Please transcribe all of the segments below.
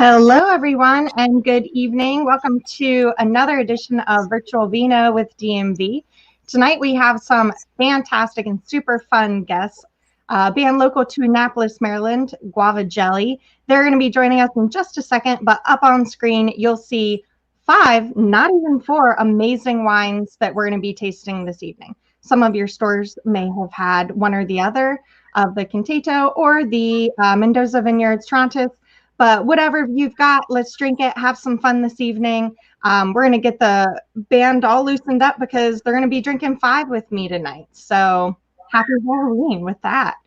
Hello, everyone, and good evening. Welcome to another edition of Virtual Vino with DMV. Tonight, we have some fantastic and super fun guests. Band local to Annapolis, Maryland, Guava Jelly. They're going to be joining us in just a second, but up on screen, you'll see 5, not even 4, amazing wines that we're going to be tasting this evening. Some of your stores may have had one or the other of the Quinteto or the Mendoza Vineyards Torrontés. But whatever you've got, let's drink it, have some fun this evening. We're going to get the band all loosened up because they're going to be drinking 5 with me tonight. So happy Halloween with that.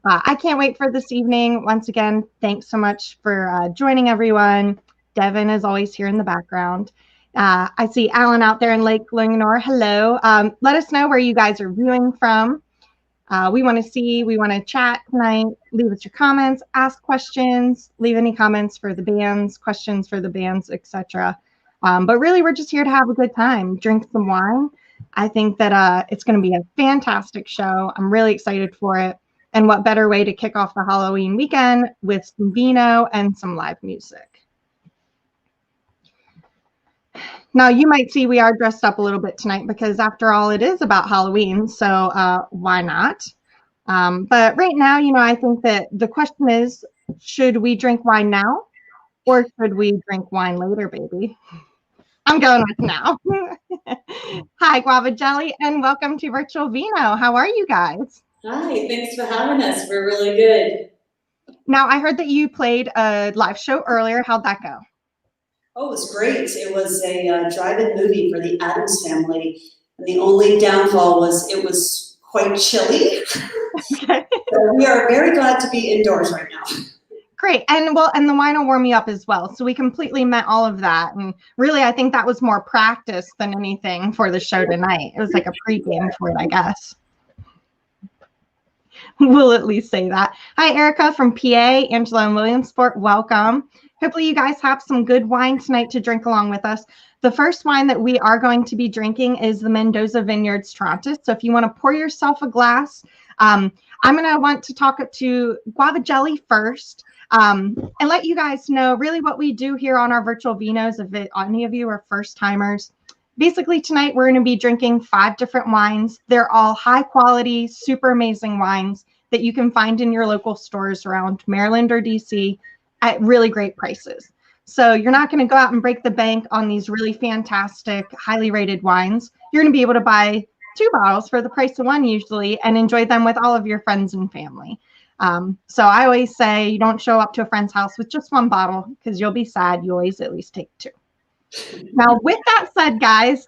I can't wait for this evening. Once again, thanks so much for joining everyone. Devin is always here in the background. I see Alan out there in Lake Lenore. Hello. Let us know where you guys are viewing from. We want to chat tonight. Leave us your comments, ask questions, leave any comments for the bands, questions for the bands, etc. But really, we're just here to have a good time, drink some wine. I think that it's going to be a fantastic show. I'm really excited for it. And what better way to kick off the Halloween weekend with some vino and some live music. Now, you might see we are dressed up a little bit tonight because, after all, it is about Halloween, so why not? But right now, I think that the question is, should we drink wine now or should we drink wine later, baby? I'm going with now. Hi, Guava Jelly, and welcome to Virtual Vino. How are you guys? Hi, thanks for having us. We're really good. Now, I heard that you played a live show earlier. How'd that go? Oh, it was great. It was a drive-in movie for the Addams Family. And the only downfall was it was quite chilly. Okay. So we are very glad to be indoors right now. Great. And the wine will warm you up as well. So we completely met all of that. And really, I think that was more practice than anything for the show tonight. It was like a pregame for it, I guess. We'll at least say that. Hi, Erica from PA, Angela and Williamsport. Welcome. Hopefully you guys have some good wine tonight to drink along with us. The first wine that we are going to be drinking is the Mendoza Vineyards Torrontés. So if you want to pour yourself a glass, I'm going to want to talk to Guava Jelly first and let you guys know really what we do here on our Virtual Vinos if any of you are first timers. Basically tonight we're going to be drinking 5 different wines. They're all high quality, super amazing wines that you can find in your local stores around Maryland or DC. At really great prices. So you're not going to go out and break the bank on these really fantastic, highly rated wines. You're going to be able to buy 2 bottles for the price of 1 usually and enjoy them with all of your friends and family. So I always say you don't show up to a friend's house with just 1 bottle because you'll be sad. You always at least take 2. Now, with that said, guys,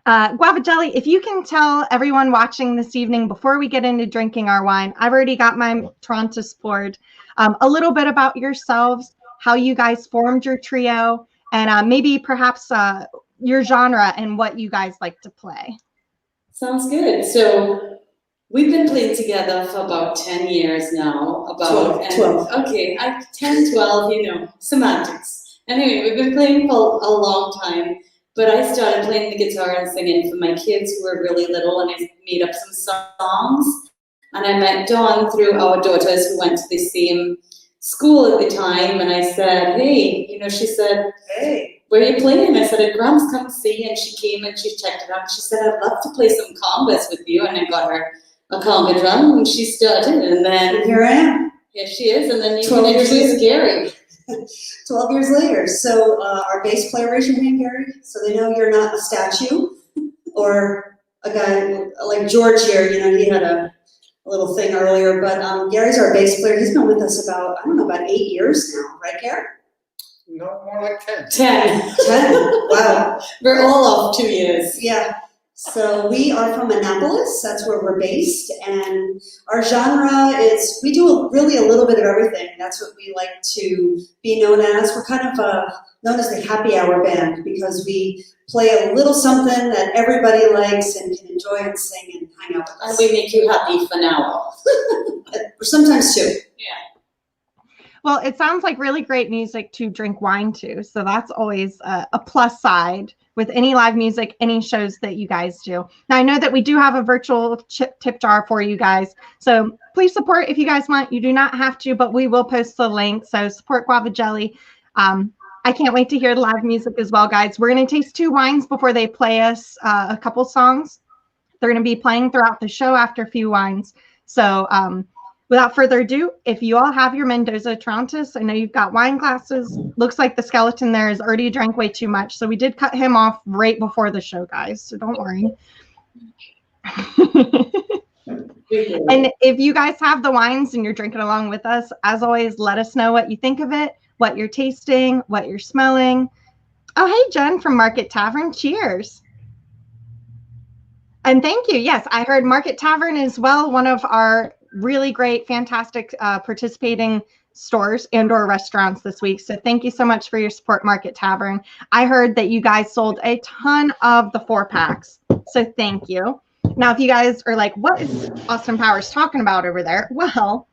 Guava Jelly, if you can tell everyone watching this evening before we get into drinking our wine, I've already got my Torrontés poured. A little bit about yourselves, how you guys formed your trio, and maybe perhaps your genre and what you guys like to play. Sounds good. So we've been playing together for about 10 years now. About 12. Okay, 10, 12, semantics. Anyway, we've been playing for a long time, but I started playing the guitar and singing for my kids who were really little, and I made up some songs. And I met Dawn through our daughters who went to the same school at the time. And I said, hey, she said, hey, where are you playing? I said, at Grum's, come see. And she came and she checked it out. She said, I'd love to play some congas with you. And I got her a conga drum and she started. And then here I am. Here she is. And then you can introduce Gary. 12 years later. So our bass player, raise your hand, Gary, so they know you're not a statue or a guy like George here. He had a little thing earlier, but Gary's our bass player. He's been with us about 8 years now, right, Gary? No, more like 10. 10. 10. Wow. We're all off 2 years. Yeah. So we are from Annapolis, that's where we're based, and our genre is, we do really a little bit of everything. That's what we like to be known as. We're kind of known as the happy hour band because we play a little something that everybody likes and can enjoy and sing and hang out with us. And we make you happy for now. Or sometimes two. Yeah. Well, it sounds like really great music to drink wine to. So that's always a plus side with any live music, any shows that you guys do. Now, I know that we do have a virtual tip jar for you guys. So please support if you guys want. You do not have to, but we will post the link. So support Guava Jelly. I can't wait to hear the live music as well, guys. We're going to taste 2 wines before they play us a couple songs. They're going to be playing throughout the show after a few wines. So without further ado, if you all have your Mendoza Torrontés, I know you've got wine glasses. Looks like the skeleton there has already drank way too much. So we did cut him off right before the show, guys. So don't worry. And if you guys have the wines and you're drinking along with us, as always, let us know what you think of it, what you're tasting, what you're smelling. Oh, hey, Jen from Market Tavern. Cheers. And thank you. Yes, I heard Market Tavern is one of our really great, fantastic participating stores and or restaurants this week. So thank you so much for your support, Market Tavern. I heard that you guys sold a ton of the 4-packs. So thank you. Now, if you guys are like, what is Austin Powers talking about over there? Well,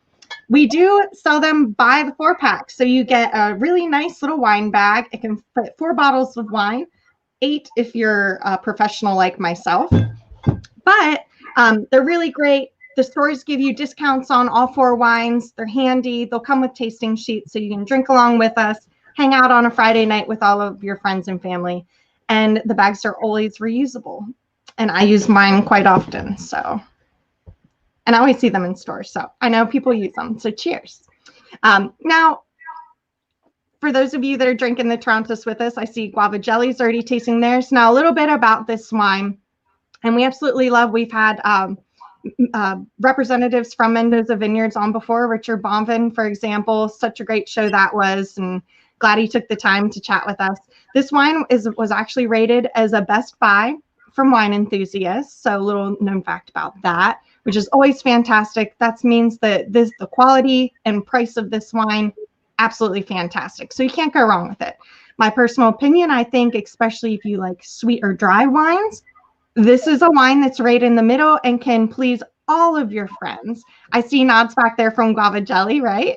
we do sell them by the 4-pack. So you get a really nice little wine bag. It can fit 4 bottles of wine, 8 if you're a professional like myself. But they're really great. The stores give you discounts on all 4 wines. They're handy. They'll come with tasting sheets so you can drink along with us, hang out on a Friday night with all of your friends and family. And the bags are always reusable. And I use mine quite often. So, and I always see them in stores. So I know people use them. So cheers. Now, for those of you that are drinking the Torrontés with us, I see Guava Jelly's already tasting theirs. Now, a little bit about this wine. And we absolutely love, we've had representatives from Mendoza Vineyards on before, Richard Bonvin, for example. Such a great show that was, and glad he took the time to chat with us. This wine was actually rated as a Best Buy from Wine Enthusiast. So a little known fact about that, which is always fantastic. That means that the quality and price of this wine, absolutely fantastic. So you can't go wrong with it. My personal opinion, I think, especially if you like sweet or dry wines, this is a wine that's right in the middle and can please all of your friends. I see nods back there from Guava Jelly, right?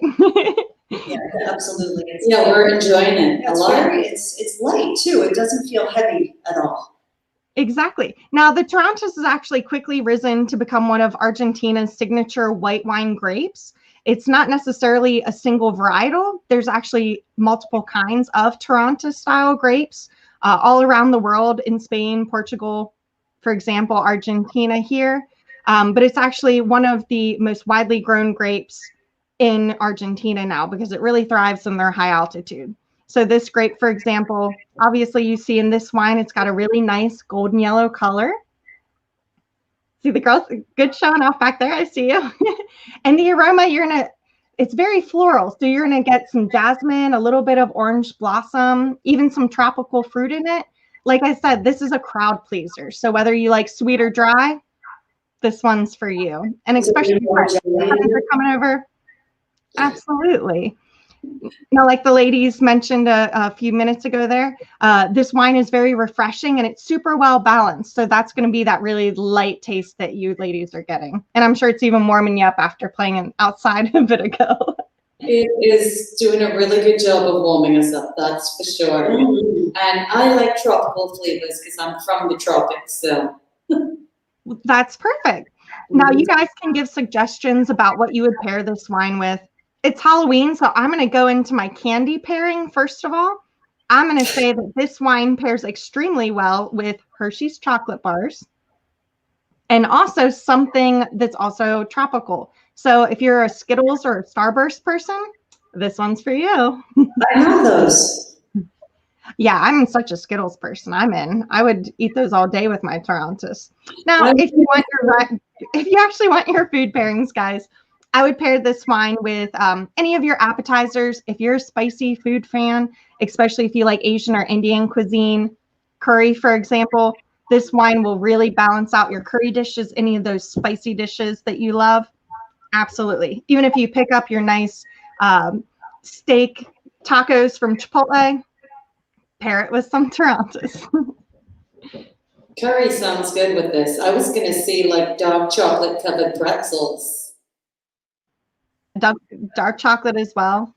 Yeah, absolutely. Yeah, we're enjoying it a lot. It's light too. It doesn't feel heavy at all. Exactly. Now, the Torrontés has actually quickly risen to become one of Argentina's signature white wine grapes. It's not necessarily a single varietal. There's actually multiple kinds of Torrontés style grapes all around the world, in Spain, Portugal, for example, Argentina here. But it's actually one of the most widely grown grapes in Argentina now because it really thrives in their high altitude. So this grape, for example, obviously you see in this wine, it's got a really nice golden yellow color. See the girls, good showing off back there. I see you. And the aroma, it's very floral. So you're going to get some jasmine, a little bit of orange blossom, even some tropical fruit in it. Like I said, this is a crowd pleaser. So whether you like sweet or dry, this one's for you. And especially friends are coming over. Absolutely. Now, like the ladies mentioned a few minutes ago there, this wine is very refreshing and it's super well balanced. So that's going to be that really light taste that you ladies are getting. And I'm sure it's even warming you up after playing outside a bit ago. It is doing a really good job of warming us up, that's for sure. Mm-hmm. And I like tropical flavors because I'm from the tropics, so. That's perfect. Now, you guys can give suggestions about what you would pair this wine with. It's Halloween, so I'm going to go into my candy pairing first of all. I'm going to say that this wine pairs extremely well with Hershey's chocolate bars and also something that's also tropical. So if you're a Skittles or a Starburst person, this one's for you. I have those. Yeah, I'm such a Skittles person. I would eat those all day with my Torrontés. Now, if you actually want your food pairings, guys, I would pair this wine with any of your appetizers. If you're a spicy food fan, especially if you like Asian or Indian cuisine, curry, for example, This wine will really balance out your curry dishes, any of those spicy dishes that you love. Absolutely. Even if you pick up your nice steak tacos from Chipotle, pair it with some Torrontés. Curry sounds good with this. I was gonna say like dark chocolate covered pretzels. Dark chocolate as well.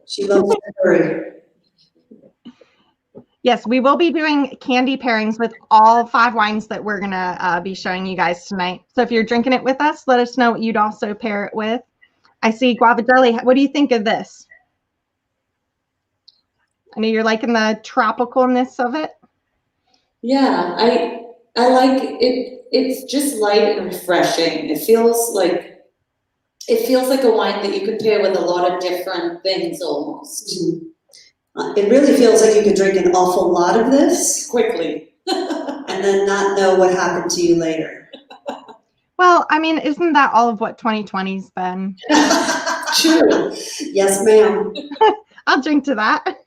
She loves curry. Yes, we will be doing candy pairings with all 5 wines that we're going to be showing you guys tonight. So if you're drinking it with us, let us know what you'd also pair it with. I see Guava Jelly. What do you think of this? I know you're liking the tropicalness of it. Yeah, I like it. It's just light and refreshing. It feels like a wine that you could pair with a lot of different things almost. Mm-hmm. It really feels like you could drink an awful lot of this Quickly. and then not know what happened to you later. Well, I mean, isn't that all of what 2020's been? True. Yes, ma'am. I'll drink to that.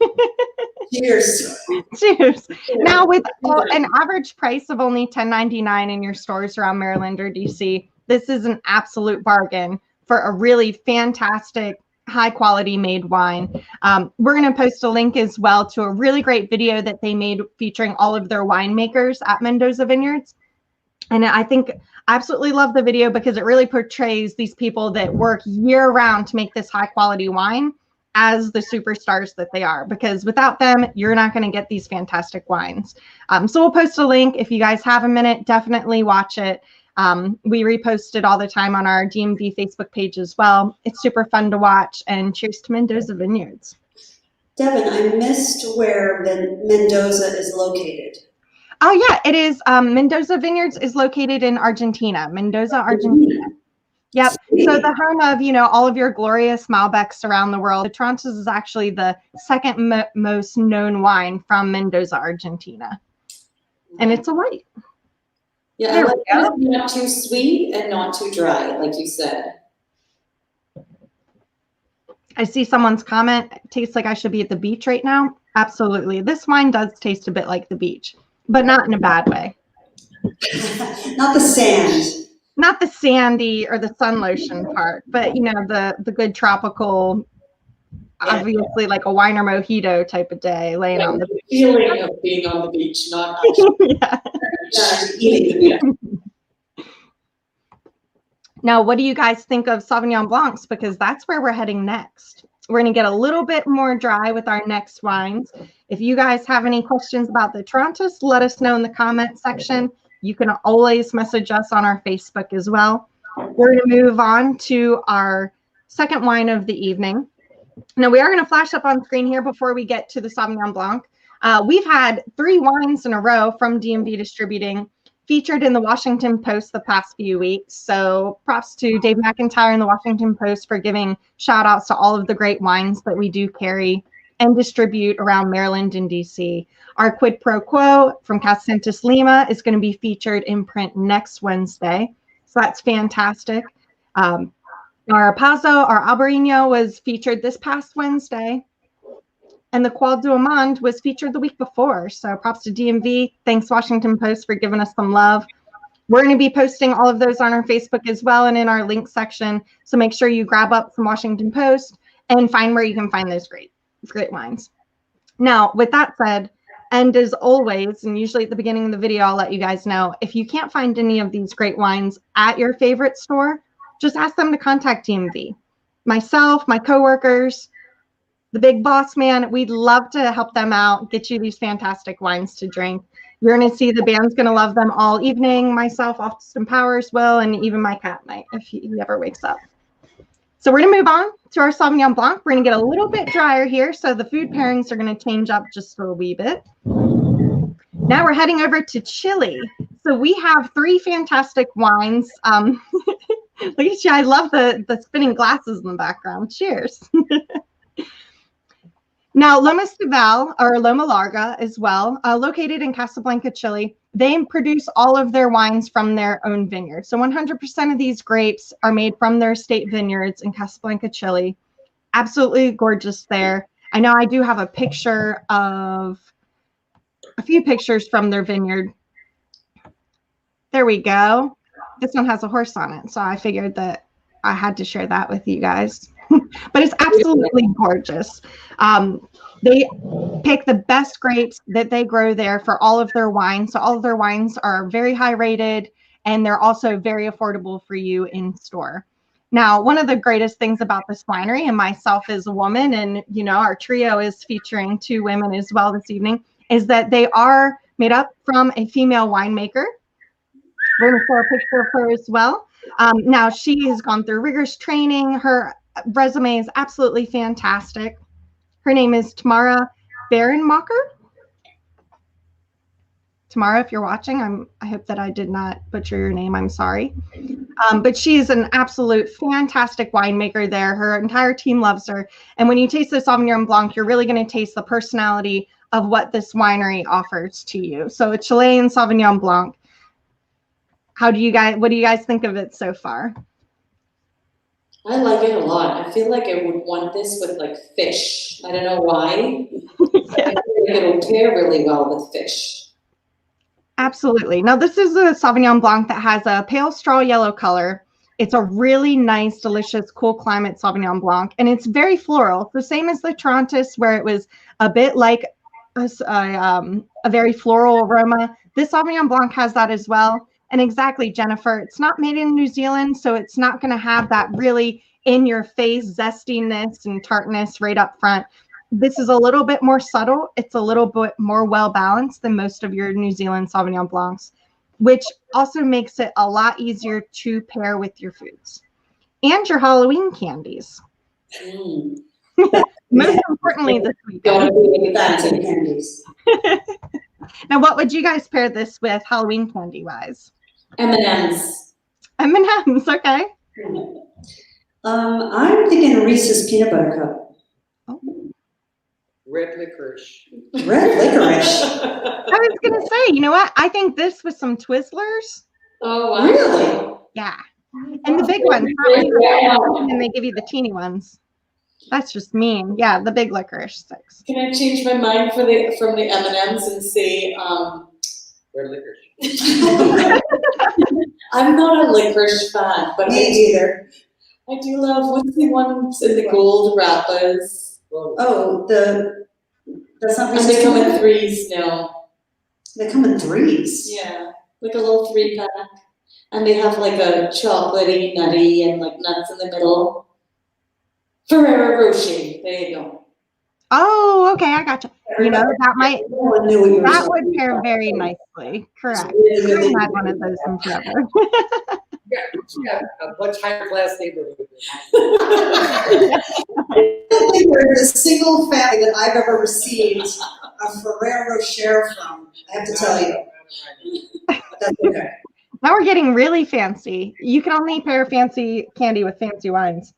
Cheers. Cheers. Now, with an average price of only $10.99 in your stores around Maryland or DC, this is an absolute bargain for a really fantastic, high quality made wine. We're going to post a link as well to a really great video that they made featuring all of their winemakers at Mendoza Vineyards. And I think I absolutely love the video because it really portrays these people that work year round to make this high quality wine as the superstars that they are, because without them, you're not going to get these fantastic wines. So we'll post a link. If you guys have a minute, definitely watch it. We repost it all the time on our DMV Facebook page as well. It's super fun to watch, and cheers to Mendoza Vineyards. Devan, I missed where Mendoza is located. Oh yeah, it is. Mendoza Vineyards is located in Argentina, Mendoza, Argentina. Yep. So the home of, all of your glorious Malbecs around the world. The Torrontés is actually the second most known wine from Mendoza, Argentina. And it's a white. Yeah, I like it not too sweet and not too dry, like you said. I see someone's comment, tastes like I should be at the beach right now. Absolutely. This wine does taste a bit like the beach, but not in a bad way. Not the sand. Not the sandy or the sun lotion part, but the good tropical, obviously like a wine or mojito type of day laying on the beach. Feeling of being on the beach, not actually eating the beach. Now, what do you guys think of Sauvignon Blancs? Because that's where we're heading next. We're going to get a little bit more dry with our next wines. If you guys have any questions about the Torrontés, let us know in the comment section. You can always message us on our Facebook as well. We're going to move on to our second wine of the evening. Now, we are going to flash up on screen here before we get to the Sauvignon Blanc. We've had 3 wines in a row from DMV Distributing featured in the Washington Post the past few weeks. So props to Dave McIntyre and the Washington Post for giving shout outs to all of the great wines that we do carry and distribute around Maryland and DC. Our Quid Pro Quo from Casentis Lima is going to be featured in print next Wednesday. So that's fantastic. Our Pazo, our Albarino was featured this past Wednesday. And the Qual du Amande was featured the week before. So props to DMV. Thanks, Washington Post, for giving us some love. We're going to be posting all of those on our Facebook as well and in our link section. So make sure you grab up some Washington Post and find where you can find those great wines. Now, with that said, and as always, and usually at the beginning of the video, I'll let you guys know, if you can't find any of these great wines at your favorite store, just ask them to contact DMV. Myself, my coworkers, the big boss man, we'd love to help them out, get you these fantastic wines to drink. You're going to see the band's going to love them all evening. Myself, Austin Powers will, and even my cat might if he ever wakes up. So we're going to move on to our Sauvignon Blanc. We're going to get a little bit drier here, so the food pairings are going to change up just a wee bit. Now we're heading over to Chile. So we have 3 fantastic wines. Look at you. I love the spinning glasses in the background. Cheers. Now, Lomas de Valle, or Loma Larga as well, located in Casablanca, Chile, they produce all of their wines from their own vineyards. So 100% of these grapes are made from their estate vineyards in Casablanca, Chile. Absolutely gorgeous there. I know I do have a picture of a few pictures from their vineyard. There we go. This one has a horse on it, so I figured that I had to share that with you guys. But it's absolutely gorgeous. They pick the best grapes that they grow there for all of their wines. So all of their wines are very high rated, and they're also very affordable for you in store. Now, one of the greatest things about this winery, and myself as a woman, and our trio is featuring 2 women as well this evening, is that they are made up from a female winemaker. We're going to show a picture of her as well. Now, she has gone through rigorous training. Her resume is absolutely fantastic. Her name is Tamara Barenmacher. Tamara, if you're watching, I hope that I did not butcher your name. I'm sorry. But she's an absolute fantastic winemaker there. Her entire team loves her. And when you taste the Sauvignon Blanc, you're really going to taste the personality of what this winery offers to you. So it's Chilean Sauvignon Blanc. What do you guys think of it so far? I like it a lot. I feel like I would want this with like fish. I don't know why. Yeah. I feel like it'll pair really well with fish. Absolutely. Now, this is a Sauvignon Blanc that has a pale straw yellow color. It's a really nice, delicious, cool climate Sauvignon Blanc, and it's very floral. The same as the Torrontés, where it was a bit like a very floral aroma. This Sauvignon Blanc has that as well. And exactly, Jennifer, it's not made in New Zealand, so it's not going to have that really in-your-face zestiness and tartness right up front. This is a little bit more subtle. It's a little bit more well-balanced than most of your New Zealand Sauvignon Blancs, which also makes it a lot easier to pair with your foods and your Halloween candies. Most importantly, this weekend. Candies. Now, what would you guys pair this with Halloween candy-wise? M&Ms. M&Ms, okay. I'm thinking Reese's Peanut Butter Cup. Oh. Red licorice. Red licorice. I was going to say, you know what? I think this with some Twizzlers. Oh, wow. Really? Yeah. And the big ones. And then they give you the teeny ones. That's just mean. Yeah, the big licorice sticks. Can I change my mind from the M&Ms and say Red licorice. I'm not a licorice fan, but Me either. I do love what's the ones in the gold wrappers. Oh, that's not And Reese's. they come in 3s now. They come in 3s. Yeah, like a little 3-pack, and they have like a chocolatey, nutty, and like nuts in the middle. Ferrero Rocher. There you go. Oh, okay, I gotcha. You know, that would pair very nicely. Correct. I haven't had one of those in forever. Yeah, a much higher class neighborhood. I don't think there's a single family that I've ever received a Ferrero Rocher from. I have to tell you. That's okay. Now we're getting really fancy. You can only pair fancy candy with fancy wines.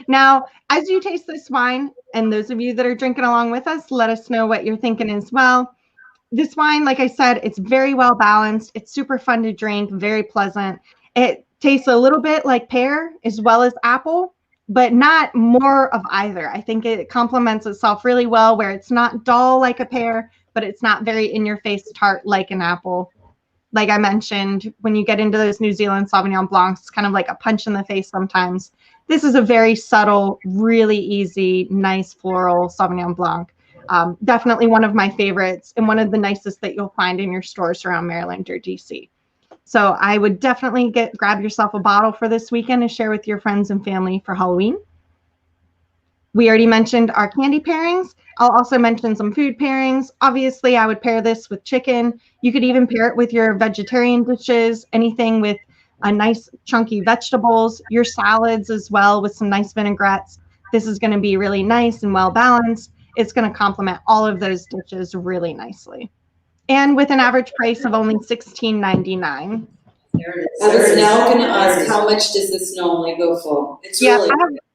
Now, as you taste this wine, and those of you that are drinking along with us, let us know what you're thinking as well. This wine, like I said, it's very well balanced. It's super fun to drink, very pleasant. It tastes a little bit like pear as well as apple, but not more of either. I think it complements itself really well, where it's not dull like a pear, but it's not very in-your-face tart like an apple. Like I mentioned, when you get into those New Zealand Sauvignon Blancs, it's kind of like a punch in the face sometimes. This is a very subtle, really easy, nice floral Sauvignon Blanc. Definitely one of my favorites and one of the nicest that you'll find in your stores around Maryland or DC. So I would definitely grab yourself a bottle for this weekend and share with your friends and family for Halloween. We already mentioned our candy pairings. I'll also mention some food pairings. Obviously, I would pair this with chicken. You could even pair it with your vegetarian dishes, anything with a nice chunky vegetables, your salads as well with some nice vinaigrettes. This is going to be really nice and well balanced. It's going to complement all of those dishes really nicely. And with an average price of only $16.99. I was now going to ask, how much does this normally go for? It's really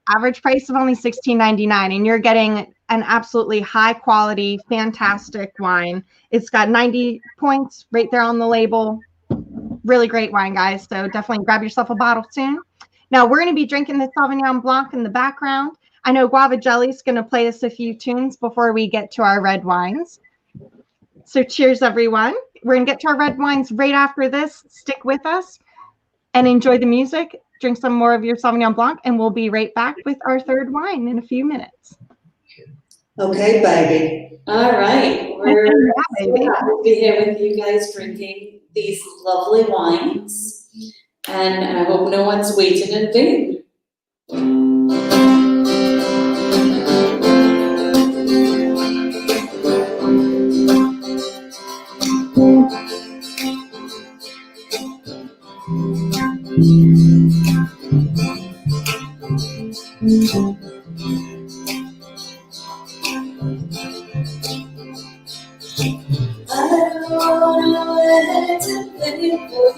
average price of only $16.99, and you're getting an absolutely high quality, fantastic wine. It's got 90 points right there on the label. Really great wine, guys. So definitely grab yourself a bottle soon. Now we're going to be drinking the Sauvignon Blanc in the background. I know Guava Jelly is going to play us a few tunes before we get to our red wines. So cheers, everyone. We're going to get to our red wines right after this. Stick with us and enjoy the music. Drink some more of your Sauvignon Blanc, and we'll be right back with our third wine in a few minutes. Okay, baby. All right. We're so happy to be here with you guys drinking these lovely wines. And I hope no one's waited in vain. I don't wanna wait and wait for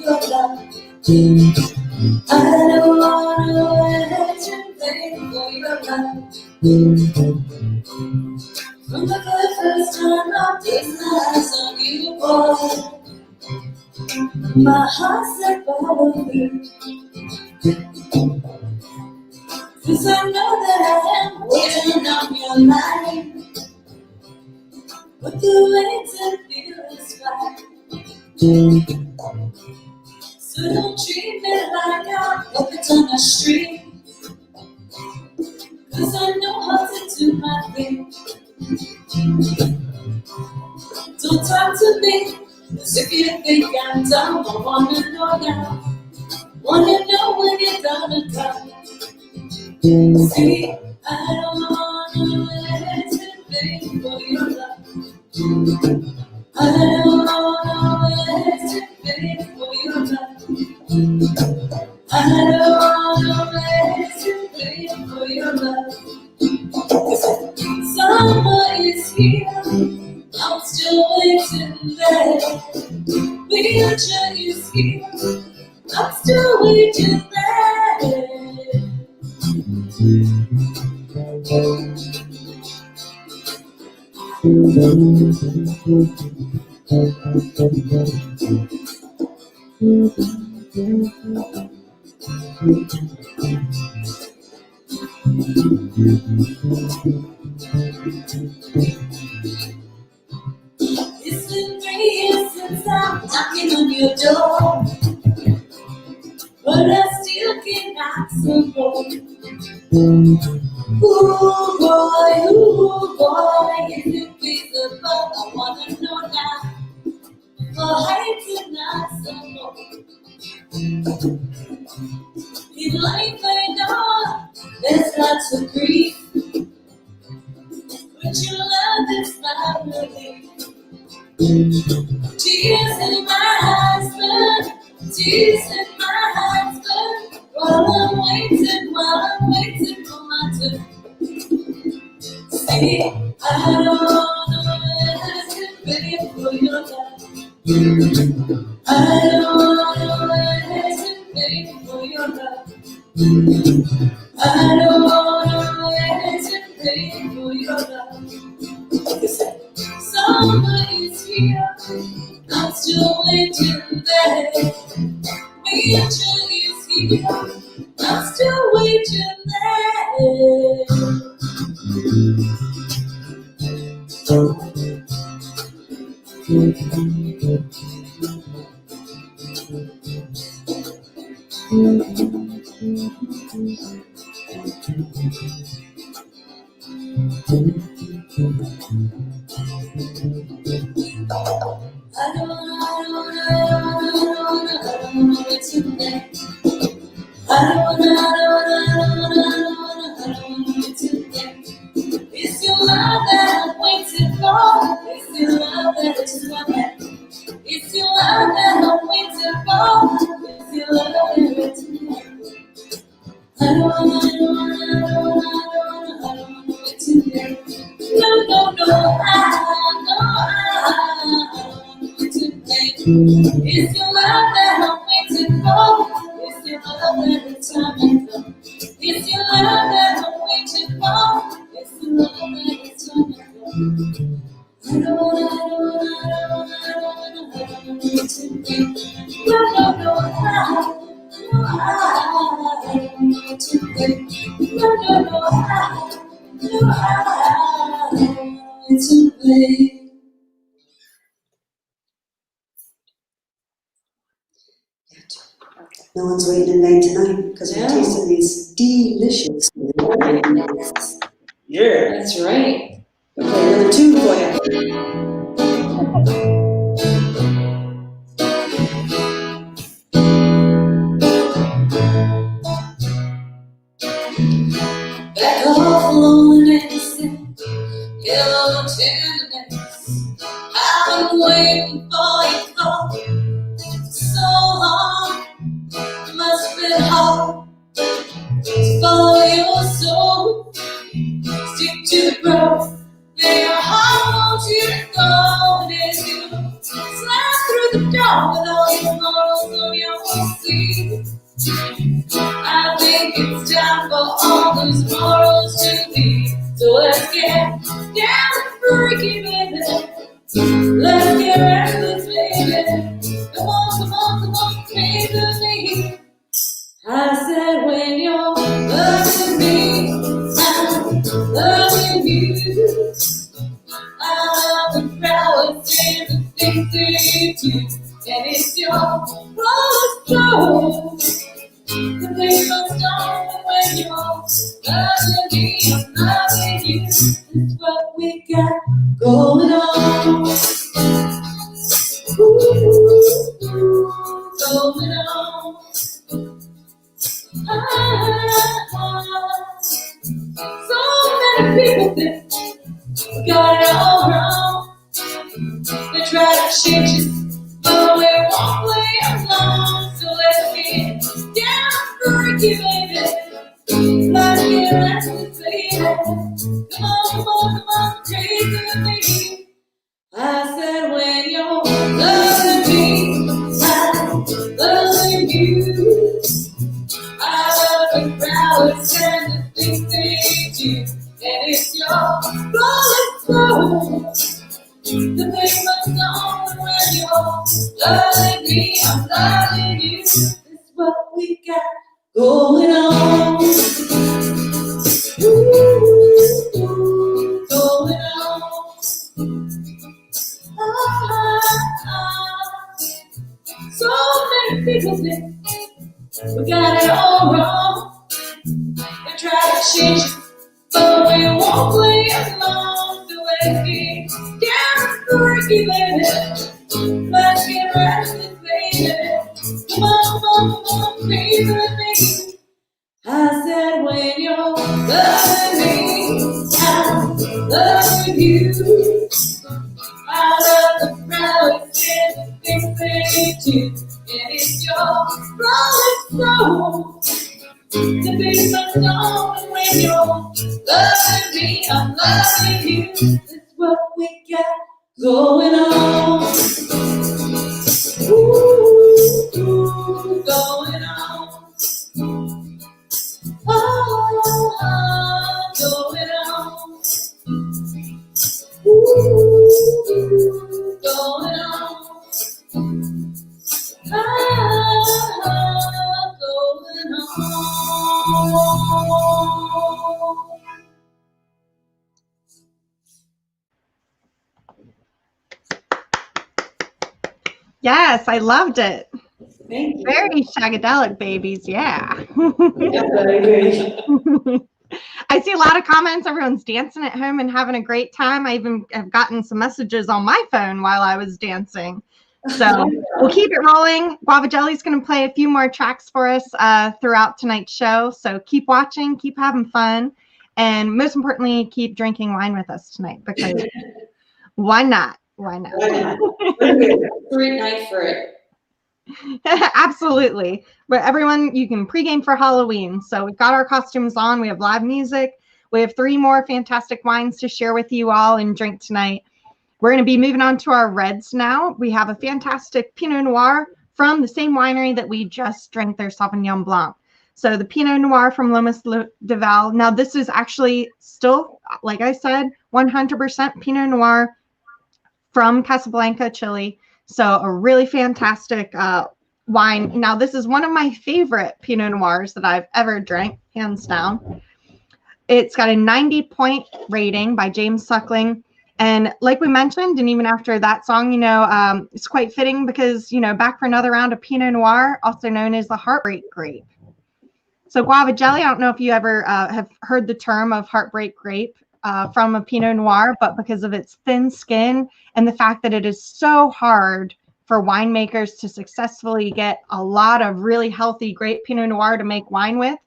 your love. From the very first time I placed my eyes on you, boy, my heart said follow you. 'Cause I know that I am waiting on your line. But the way to feel is right. So don't treat me like I'm walking on the street. 'Cause I know how to do my thing. Don't talk to me as if you think I'm dumb. I wanna know now. Wanna know when you're gonna come. See, I don't wanna wait to wait for your love. I don't wanna wait to wait for your love. I don't wanna wait to wait for your love. Summer is here, I'm still waiting there. Winter is here, I'm still waiting there. It's been 3 years since I'm knocking on your door, but I still can't knock some more. Ooh boy, if you please the fuck, I wanna know now. For heights and not some more. In life I know there's lots of grief, but your love is not relief. Tears in my eyes, tears in my eyes, while I'm waiting for my turn. See, I don't wanna wait for your love. I don't wanna wait for your love. I don't wanna wait for your love. Somebody's here, I'm still waiting there. Winter is here, I'm still waiting there. I don't wanna wait today. I don't wanna wait today. It's your love that I'm waiting for. It's your love that is my back. It's your love that I'm waiting for. It's your love that I'm waiting for. I don't wanna wait today. No, it's your love that I'm waiting for. It's your love that it's coming from. It's your love that I'm waiting for. It's your love that it's coming from. I don't wanna wait today. No, I don't want today. No. high to play. No one's waiting in vain tonight because we're No. tasting these delicious. Yeah. That's right. Okay, another tune for you. Back off loneliness and yellow tenderness. I've been waiting for your call so long. It must have been hard to follow your soul. Stick to the road. May your heart wants you to go. And as you slide through the door with all your morals on your sleeve, I think it's time for all those morals to be. So let's get down and freaky, baby. Let's get restless, baby. Come on, come on, come on, crazy with me. I said when you're loving me, I'm loving you. I love the flowers and the things they do, and it's your rose flow. The thing must on when you're loving me, I'm loving you. That's what we got going on. Ooh, going on. So many people think we got it all wrong. They try to change it, but we won't play along. So let's get down freaky, baby. Let's get restless, baby. Come on, come on, come on, crazy with me. I said when you're loving me, I'm loving you. I love the flowers and the things they do, and it's your rolling flow. The thing must on when you're loving me, I'm loving you. That's what we got going on. Ooh, going on. So many people think we got it all wrong. They try to change it, but we won't play along. So let's get down freaky, baby. Let's get restless, baby. Come on, come on, come on, crazy with me. I said when you're loving me, I'm loving you. I love the flowers and the things they do, and it's your rolling flow. The beat must on when you're loving me, I'm loving you. That's what we got going on. Ooh, going on. Oh, going on. Ooh, going on. Going on. Yes, I loved it. Thank you. Very shagadelic, babies. Yeah. Yeah, I agree. I see a lot of comments. Everyone's dancing at home and having a great time. I even have gotten some messages on my phone while I was dancing. So we'll keep it rolling. Guava Jelly's going to play a few more tracks for us throughout tonight's show. So keep watching, keep having fun, and most importantly, keep drinking wine with us tonight because why not? Why not? Great night for it. Absolutely. But everyone, you can pregame for Halloween. So we've got our costumes on. We have live music. We have 3 more fantastic wines to share with you all and drink tonight. We're going to be moving on to our reds now. We have a fantastic Pinot Noir from the same winery that we just drank their Sauvignon Blanc. So the Pinot Noir from Lomas de Valle. Now this is actually still, like I said, 100% Pinot Noir from Casablanca, Chile. So a really fantastic wine. Now this is one of my favorite Pinot Noirs that I've ever drank, hands down. It's got a 90-point rating by James Suckling. And like we mentioned, and even after that song, it's quite fitting because, back for another round of Pinot Noir, also known as the Heartbreak Grape. So Guava Jelly, I don't know if you ever have heard the term of Heartbreak Grape from a Pinot Noir, but because of its thin skin and the fact that it is so hard for winemakers to successfully get a lot of really healthy, great Pinot Noir to make wine with,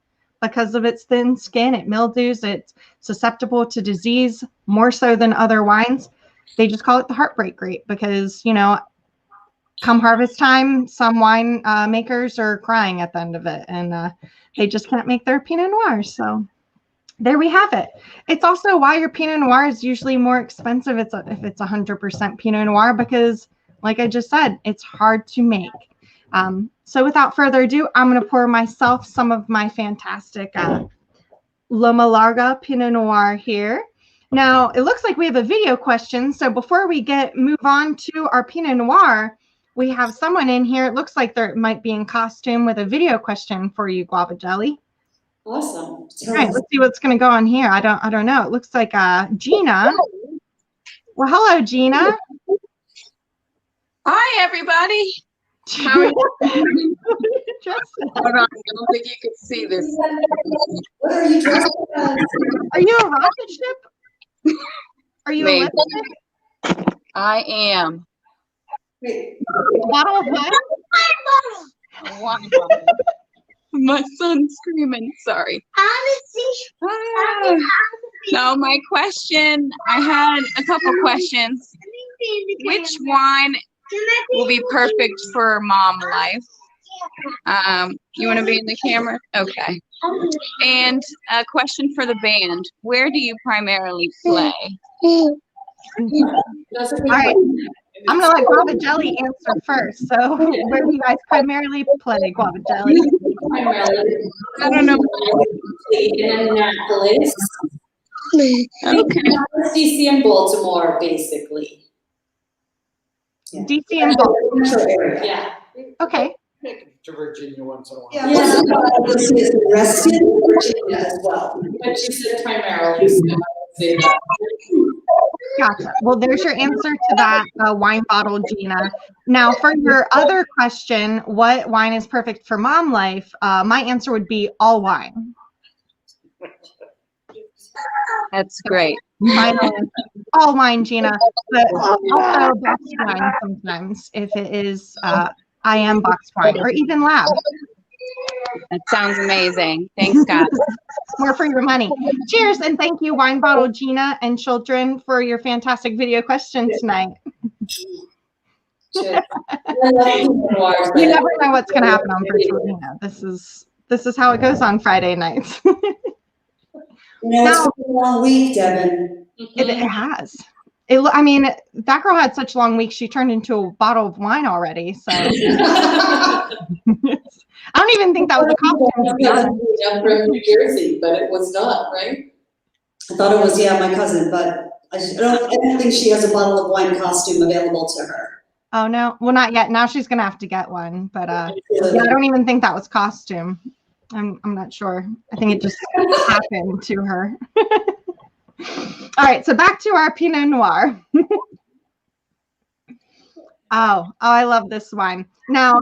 because of its thin skin, it mildews, it's susceptible to disease more so than other wines. They just call it the Heartbreak Grape because, come harvest time, some wine makers are crying at the end of it, and they just can't make their Pinot Noir. So there we have it. It's also why your Pinot Noir is usually more expensive if it's 100% Pinot Noir, because like I just said, it's hard to make. So without further ado, I'm going to pour myself some of my fantastic Loma Larga Pinot Noir here. Now, it looks like we have a video question. So before we move on to our Pinot Noir, we have someone in here. It looks like they might be in costume with a video question for you, Guava Jelly. Awesome. All right, let's see what's going to go on here. I don't know. It looks like Gina. Well, hello, Gina. Hi, everybody. How are you? Hold on, I don't think you can see this. What are you dressed as? Are you a rocket ship? Are you Maybe. a liquid? I am. Wait, A bottle of wine? A wine bottle. My son's screaming. Sorry. No, my question, I had a couple questions. Which wine will be perfect for mom life? You want to be in the camera? Okay. And a question for the band. Where do you primarily play? All right. I'm going to let Guava Jelly answer first. So where do you guys primarily play, Guava Jelly? Primarily, I don't know. in Annapolis, Okay. DC, and Baltimore, basically. DC and Baltimore. metro area. Yeah. Okay. To Virginia once in a while. Yeah, this is Reston, Virginia as well. But you said primarily, so I would say that. Gotcha. Well, there's your answer to that wine bottle, Gina. Now, for your other question, what wine is perfect for mom life? My answer would be all wine. That's great. Final answer. All wine, Gina, but also boxed wine sometimes if it is IM boxed wine or even lab. That sounds amazing. Thanks, guys. More for your money. Cheers, and thank you, Wine Bottle Gina and children, for your fantastic video question tonight. Cheers. I love Pinot Noirs, You never know what's going to happen on Virtual Vino. This is how it goes on Friday nights. It's been a long week, Devin. It has. I mean, that girl had such a long week. She turned into a bottle of wine already. So I don't even think that was a compliment. I'm from New Jersey, but it was not, right? I thought it was, my cousin, but I don't think she has a bottle of wine costume available to her. Oh, no. Well, not yet. Now she's going to have to get one. But I don't even think that was costume. I'm not sure. I think it just happened to her. All right. So back to our Pinot Noir. Oh, I love this wine. Now,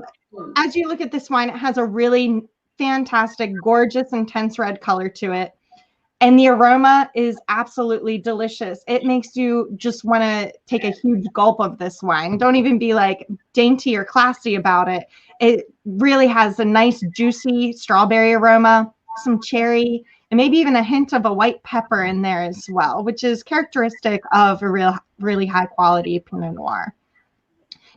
as you look at this wine, it has a really fantastic, gorgeous, intense red color to it. And the aroma is absolutely delicious. It makes you just want to take a huge gulp of this wine. Don't even be like dainty or classy about it. It really has a nice, juicy strawberry aroma, some cherry, and maybe even a hint of a white pepper in there as well, which is characteristic of a really high quality Pinot Noir.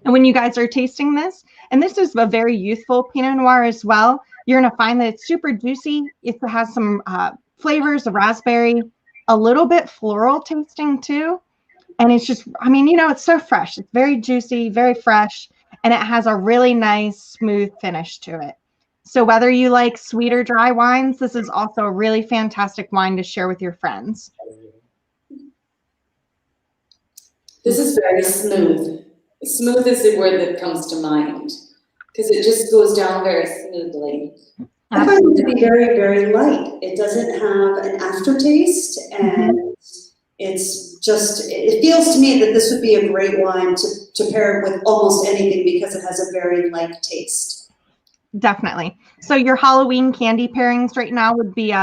And when you guys are tasting this, and this is a very youthful Pinot Noir as well, you're going to find that it's super juicy. It has some flavors of raspberry, a little bit floral tasting too. And it's just, I mean, it's so fresh. It's very juicy, very fresh, and it has a really nice, smooth finish to it. So whether you like sweeter, dry wines, this is also a really fantastic wine to share with your friends. This is very smooth. Smooth is the word that comes to mind because it just goes down very smoothly. I find it to be very, very light. It doesn't have an aftertaste, and it's just, it feels to me that this would be a great wine to pair with almost anything because it has a very light taste. Definitely. So your Halloween candy pairings right now would be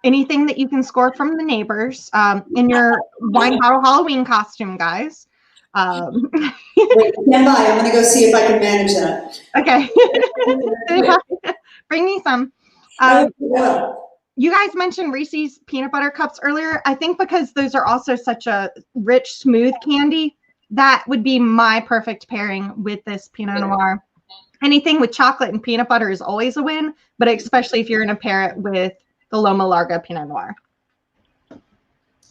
anything that you can score from the neighbors in your wine bottle Halloween costume, guys. Wait, stand by. I'm going to go see if I can manage that. Okay. Bring me some. You guys mentioned Reese's peanut butter cups earlier. I think because those are also such a rich, smooth candy, that would be my perfect pairing with this Pinot Noir. Anything with chocolate and peanut butter is always a win, but especially if you're going to pair it with the Loma Larga Pinot Noir.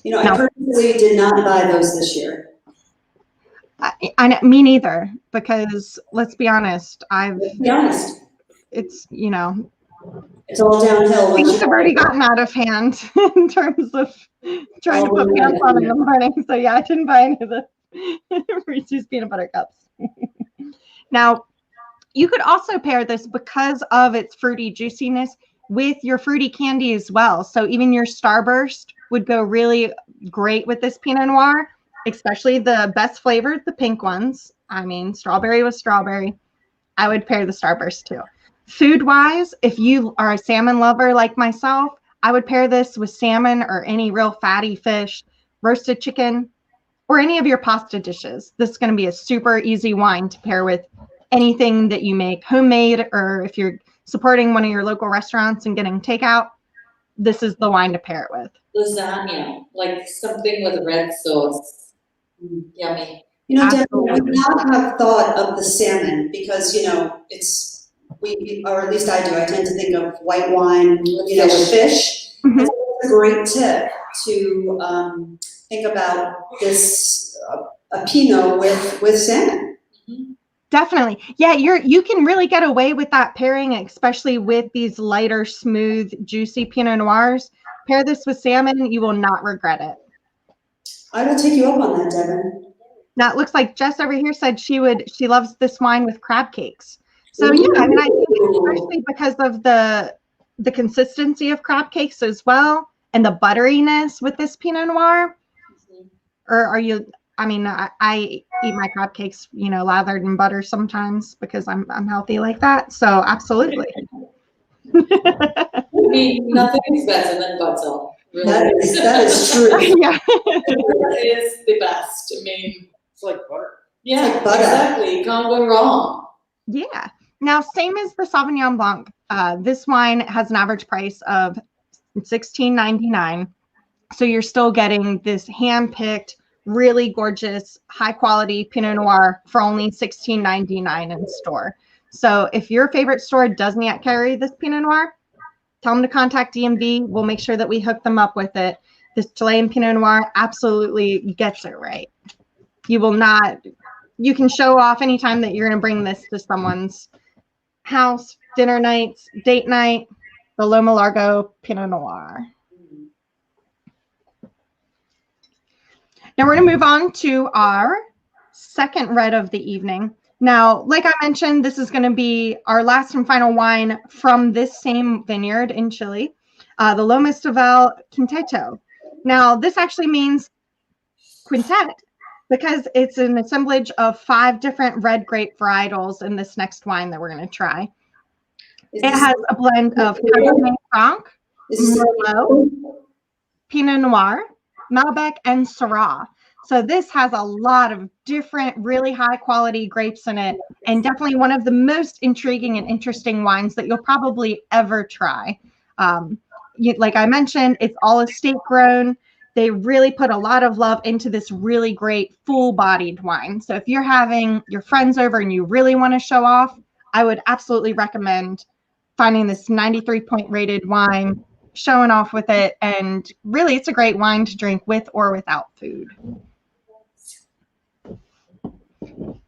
You know, I personally did not buy those this year. Me neither, because let's be honest, it's, you know, it's all downhill. Things have already gotten out of hand in terms of trying to put pants on in the morning. So yeah, I didn't buy any of the Reese's peanut butter cups. Now, you could also pair this because of its fruity juiciness with your fruity candy as well. So even your Starburst would go really great with this Pinot Noir, especially the best flavored, the pink ones. I mean, strawberry with strawberry. I would pair the Starburst too. Food-wise, if you are a salmon lover like myself, I would pair this with salmon or any real fatty fish, roasted chicken, or any of your pasta dishes. This is going to be a super easy wine to pair with anything that you make homemade, or if you're supporting one of your local restaurants and getting takeout, this is the wine to pair it with. Lasagna, like something with red sauce. Yummy. You know, Devan, I would not have thought of the salmon because, you know, or at least I do, I tend to think of white wine, you know, with fish. It's a great tip to think about this, a Pinot with salmon. Definitely. Yeah, you can really get away with that pairing, especially with these lighter, smooth, juicy Pinot Noirs. Pair this with salmon, you will not regret it. I will take you up on that, Devan. Now it looks like Jess over here said she loves this wine with crab cakes. So yeah, I mean, I think especially because of the consistency of crab cakes as well, and the butteriness with this Pinot Noir. Or are you? I mean, I eat my crab cakes, you know, lathered in butter sometimes because I'm healthy like that. So absolutely. I mean, nothing's better than butter. Really. That is true. Yeah. It is the best. I mean, It's like butter. yeah, like butter. exactly. You can't go wrong. Yeah. Now, same as the Sauvignon Blanc, this wine has an average price of $16.99. So you're still getting this hand-picked, really gorgeous, high-quality Pinot Noir for only $16.99 in store. So if your favorite store doesn't yet carry this Pinot Noir, tell them to contact DMV. We'll make sure that we hook them up with it. This Chilean Pinot Noir absolutely gets it right. You will not, you can show off anytime that you're going to bring this to someone's house, dinner nights, date night, the Loma Larga Pinot Noir. Now we're going to move on to our second red of the evening. Now, like I mentioned, this is going to be our last and final wine from this same vineyard in Chile, the Lomas de Valle Quinteto. Now, this actually means quintet because it's an assemblage of 5 different red grape varietals in this next wine that we're going to try. It has a blend of Cabernet Franc, Merlot, Pinot Noir, Malbec, and Syrah. So this has a lot of different, really high quality grapes in it, and definitely one of the most intriguing and interesting wines that you'll probably ever try. Like I mentioned, it's all estate grown. They really put a lot of love into this really great full-bodied wine. So if you're having your friends over and you really want to show off, I would absolutely recommend finding this 93-point rated wine, showing off with it, and really it's a great wine to drink with or without food.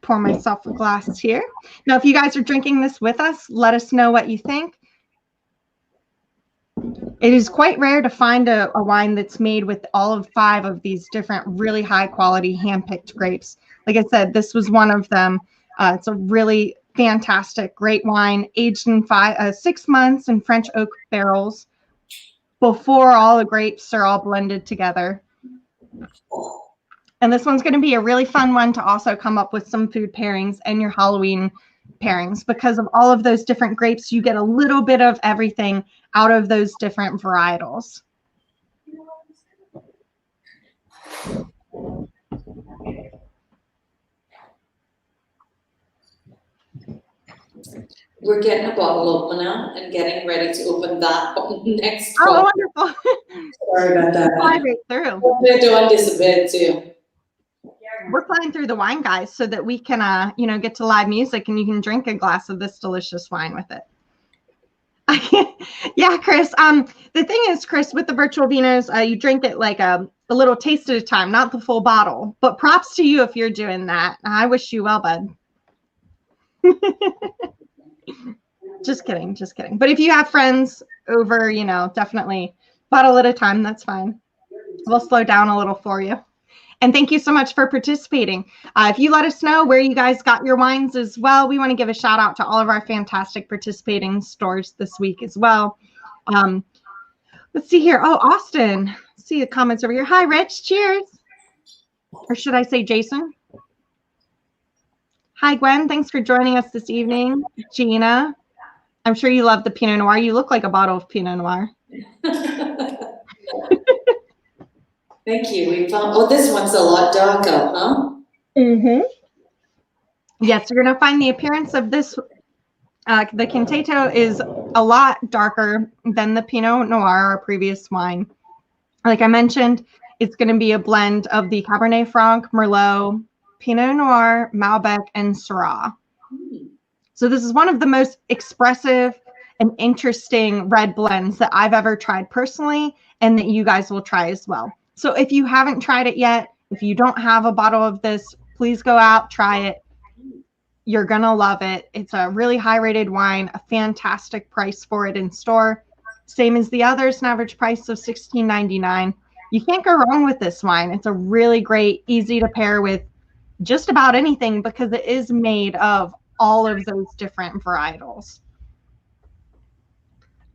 Pour myself a glass here. Now, if you guys are drinking this with us, let us know what you think. It is quite rare to find a wine that's made with all of 5 of these different really high quality hand-picked grapes. Like I said, this was one of them. It's a really fantastic, great wine, aged in 6 months in French oak barrels before all the grapes are all blended together. And this one's going to be a really fun one to also come up with some food pairings and your Halloween pairings, because of all of those different grapes, you get a little bit of everything out of those different varietals. We're getting a bottle opener and getting ready to open that next Oh, one. wonderful. Sorry about that. Fly right through. We're doing this a bit too. We're flying through the wine, guys, so that we can, get to live music and you can drink a glass of this delicious wine with it. Yeah, Chris. The thing is, Chris, with the virtual vinos, you drink it like a little taste at a time, not the full bottle. But props to you if you're doing that. I wish you well, bud. Just kidding. But if you have friends over, definitely bottle at a time. That's fine. We'll slow down a little for you. And thank you so much for participating. If you let us know where you guys got your wines as well, we want to give a shout out to all of our fantastic participating stores this week as well. Let's see here. Oh, Austin. Let's see the comments over here. Hi, Rich. Cheers. Or should I say Jason? Hi, Gwen. Thanks for joining us this evening. Gina. I'm sure you love the Pinot Noir. You look like a bottle of Pinot Noir. Thank you. We found, this one's a lot darker, huh? Mm-hmm. Yes, you're going to find the appearance of this. The Quinteto is a lot darker than the Pinot Noir, our previous wine. Like I mentioned, it's going to be a blend of the Cabernet Franc, Merlot, Pinot Noir, Malbec, and Syrah. So this is one of the most expressive and interesting red blends that I've ever tried personally, and that you guys will try as well. So if you haven't tried it yet, if you don't have a bottle of this, please go out, try it. You're going to love it. It's a really high rated wine, a fantastic price for it in store. Same as the others, an average price of $16.99. You can't go wrong with this wine. It's a really great, easy to pair with just about anything because it is made of all of those different varietals.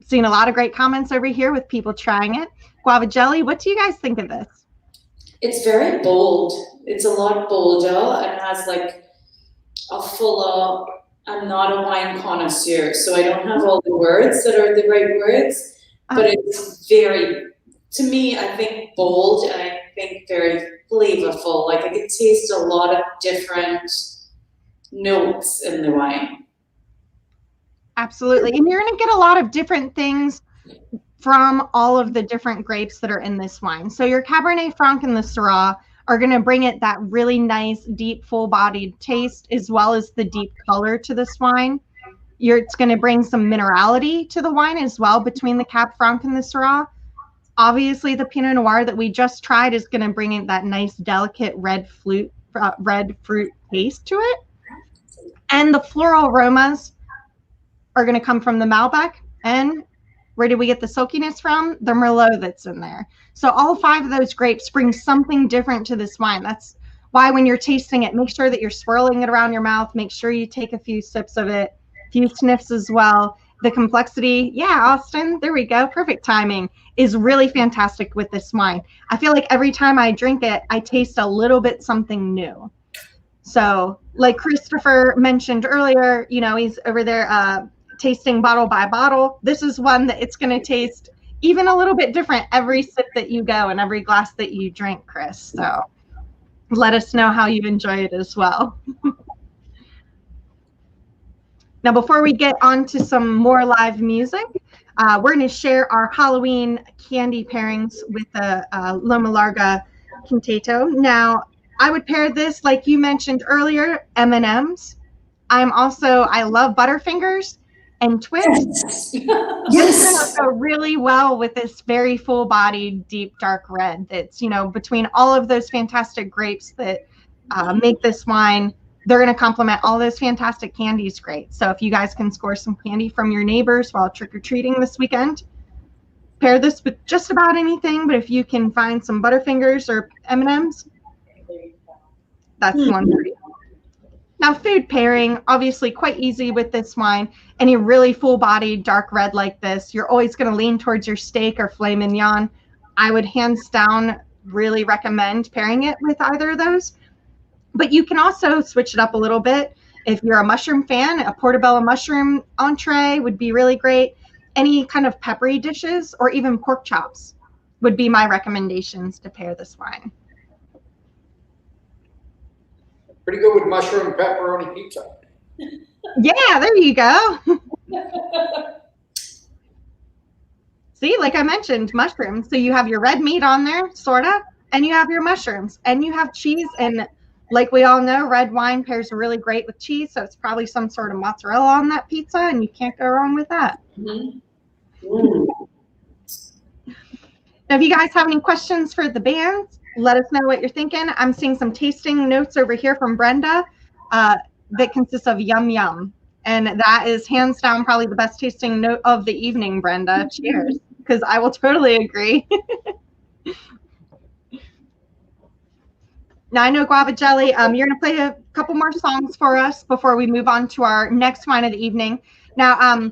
Seen a lot of great comments over here with people trying it. Guava Jelly, what do you guys think of this? It's very bold. It's a lot bolder and has like a fuller, I'm not a wine connoisseur, so I don't have all the words that are the right words, but it's very, to me, I think bold and I think very flavorful. Like I could taste a lot of different notes in the wine. Absolutely. And you're going to get a lot of different things from all of the different grapes that are in this wine. So your Cabernet Franc and the Syrah are going to bring it that really nice, deep, full-bodied taste, as well as the deep color to this wine. It's going to bring some minerality to the wine as well between the Cab Franc and the Syrah. Obviously, the Pinot Noir that we just tried is going to bring in that nice, delicate red fruit taste to it. And the floral aromas are going to come from the Malbec. And where did we get the silkiness from? The Merlot that's in there. So all 5 of those grapes bring something different to this wine. That's why when you're tasting it, make sure that you're swirling it around your mouth. Make sure you take a few sips of it, a few sniffs as well. The complexity, yeah, Austin, there we go. Perfect timing, is really fantastic with this wine. I feel like every time I drink it, I taste a little bit something new. So like Christopher mentioned earlier, he's over there tasting bottle by bottle. This is one that it's going to taste even a little bit different every sip that you go and every glass that you drink, Chris. So let us know how you enjoy it as well. Now, before we get on to some more live music, we're going to share our Halloween candy pairings with the Loma Larga Quinteto. Now, I would pair this, like you mentioned earlier, M&Ms. I love Butterfingers and Twix. Yes. Go really well with this very full-bodied, deep, dark red. That's, between all of those fantastic grapes that make this wine, they're going to complement all those fantastic candies great. So if you guys can score some candy from your neighbors while trick-or-treating this weekend, pair this with just about anything. But if you can find some Butterfingers or M&Ms, that's one for you. Now, food pairing, obviously quite easy with this wine. Any really full-bodied dark red like this, you're always going to lean towards your steak or filet mignon. I would hands down really recommend pairing it with either of those. But you can also switch it up a little bit. If you're a mushroom fan, a portobello mushroom entree would be really great. Any kind of peppery dishes or even pork chops would be my recommendations to pair this wine. Pretty good with mushroom pepperoni pizza. Yeah, there you go. See, like I mentioned, mushrooms. So you have your red meat on there, sort of, and you have your mushrooms, and you have cheese. And like we all know, red wine pairs really great with cheese. So it's probably some sort of mozzarella on that pizza, and you can't go wrong with that. Mm-hmm. Now, if you guys have any questions for the band, let us know what you're thinking. I'm seeing some tasting notes over here from Brenda that consists of yum yum. And that is hands down probably the best tasting note of the evening, Brenda. Cheers, because I will totally agree. Now, I know Guava Jelly, you're going to play a couple more songs for us before we move on to our next wine of the evening. Now,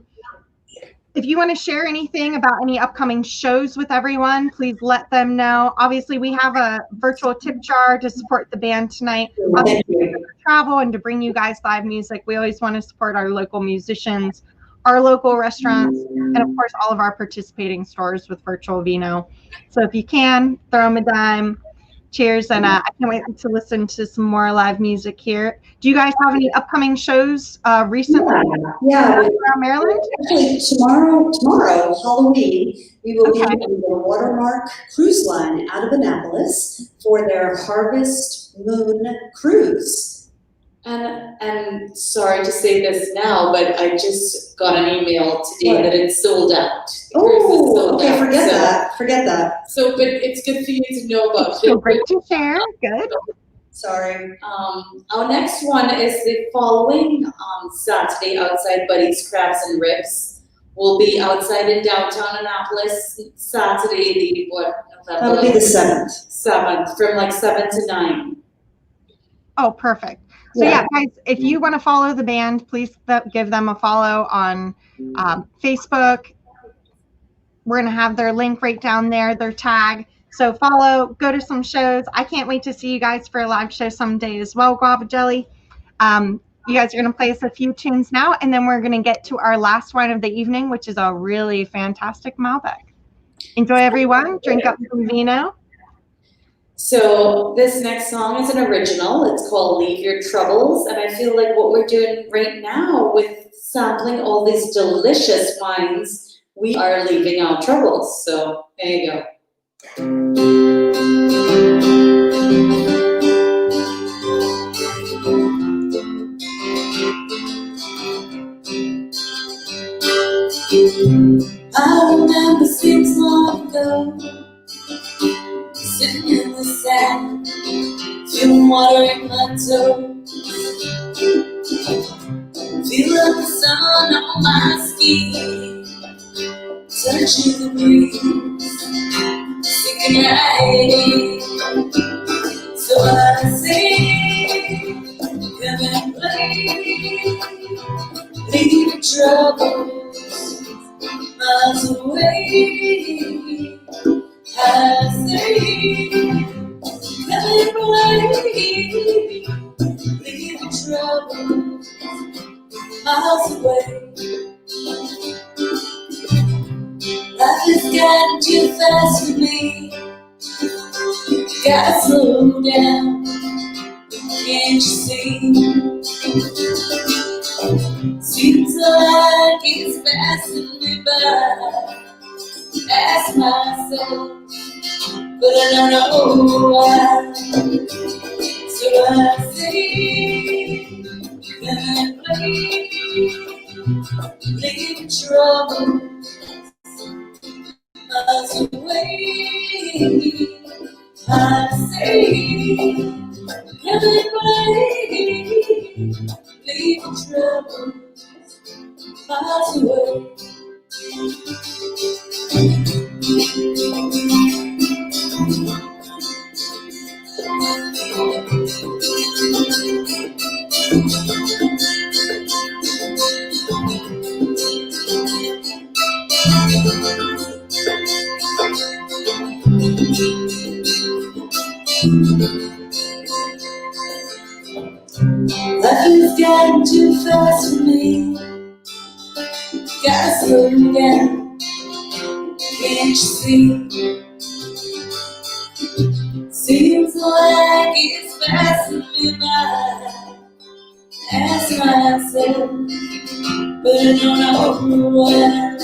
if you want to share anything about any upcoming shows with everyone, please let them know. Obviously, we have a virtual tip jar to support the band tonight. Obviously, to travel and to bring you guys live music. We always want to support our local musicians, our local restaurants, and of course, all of our participating stores with Virtual Vino. So if you can, throw them a dime. Cheers, and I can't wait to listen to some more live music here. Do you guys have any upcoming shows recently? Yeah. Around Maryland? Actually, tomorrow, Halloween, we will be on the Watermark Cruise Line out of Annapolis for their Harvest Moon Cruise. And sorry to say this now, but I just got an email today that it's sold out. Oh, okay, forget that. So, but it's good for you to know about So it. great to share. Good. Sorry. Our next one is the following Saturday outside Buddy's Crabs and Ribs. We'll be outside in downtown Annapolis Saturday, the That'll be the 7th. 7th, from like 7 to 9. Oh, perfect. So yeah, guys, if you want to follow the band, please give them a follow on Facebook. We're going to have their link right down there, their tag. So follow, go to some shows. I can't wait to see you guys for a live show someday as well, Guava Jelly. You guys are going to play us a few tunes now, and then we're going to get to our last wine of the evening, which is a really fantastic Malbec. Enjoy, everyone. Drink up some vino. So this next song is an original. It's called Leave Your Troubles. And I feel like what we're doing right now with sampling all these delicious wines, we are leaving our troubles. So there you go. I remember 6 long ago, sitting in the sand, feeling water in my toes, feeling the sun on my skin, touching the breeze, singing right. So I sing, come and play, leave your troubles miles away. I say, come and play, leave your troubles miles away. Life has gotten too fast for me. Gotta slow down, can't you see? Seems like it's passing me by. Ask myself, but I don't know why. So I say, come and play, leave trouble miles away. I say, come and play, leave trouble miles away. too fast for me. Gotta slow you down. Can't you see? Seems like it's passing me by. Ask myself, but I don't know what.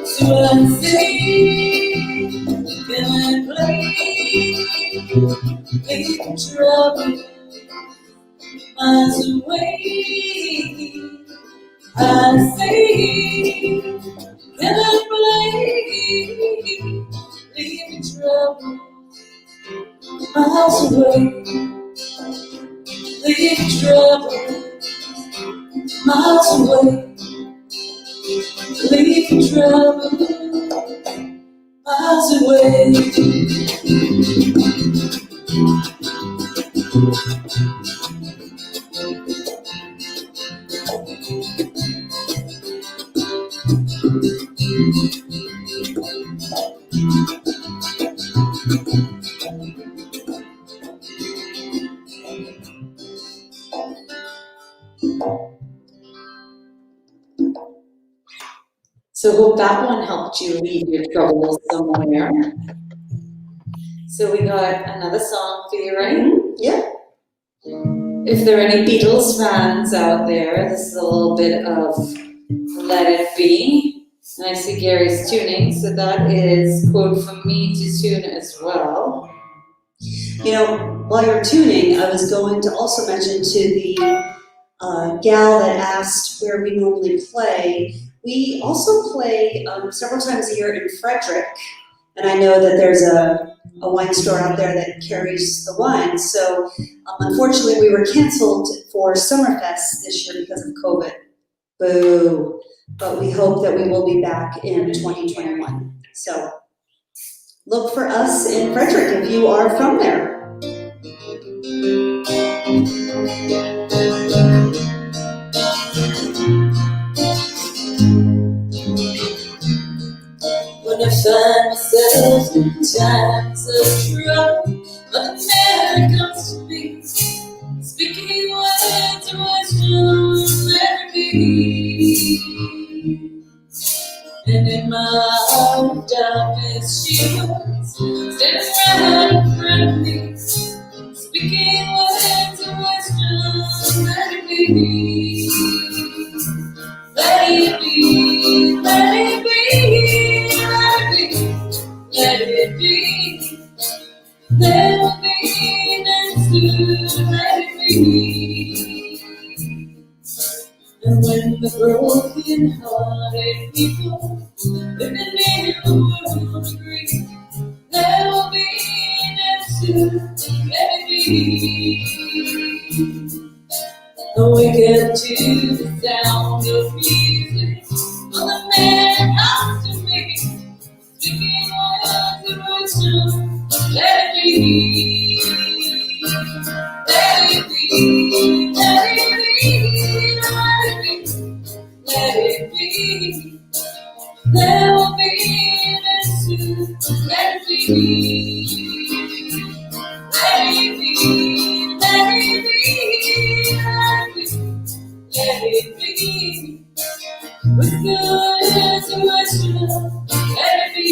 So I say, can I play? Leave trouble miles away. I say, can I play? Leave trouble miles away. Leave trouble miles away. Leave trouble miles away. So hope that one helped you leave your troubles somewhere. So we got another song for you, right? Yeah. If there are any Beatles fans out there, this is a little bit of Let It Be. And I see Gary's tuning, so that is quote from me to tune as well. You know, while you're tuning, I was going to also mention to the gal that asked where we normally play. We also play several times a year in Frederick, and I know that there's a wine store out there that carries the wine. So unfortunately, we were canceled for Summerfest this year because of COVID. Boo! But we hope that we will be back in 2021. So look for us in Frederick if you are from there. When I find myself in times of trouble, Mother Mary comes to me, speaking words of wisdom, let it be. And in my hour of darkness, she was standing right in front of me, speaking words of wisdom, let it be. Let it be, let it be, let it be. There will be an answer, let it be. And when the broken-hearted people living in the world agree, there will be an answer, let it be. Wake up to the sound of music. Well, the man comes to me, speaking words of wisdom. Let it be, let it be, let it be, let it be, let it be. There will be an answer. Let it be, let it be, let it be. Let it be, with good and wisdom, let it be.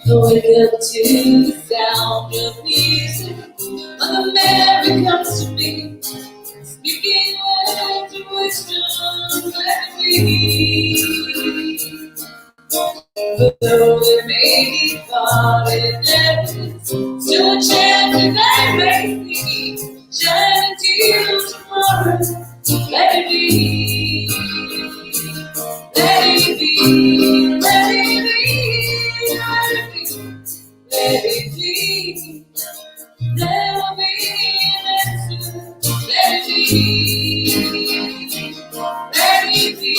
Wake up to the sound of music. Mother Mary comes to me, speaking words of wisdom, let it be. But though there may be thought in heavens, still a chance that I may see, shining till tomorrow, let it be. Let it be, let it be, let it be, let it be. There will be an answer, let it be. Let it be,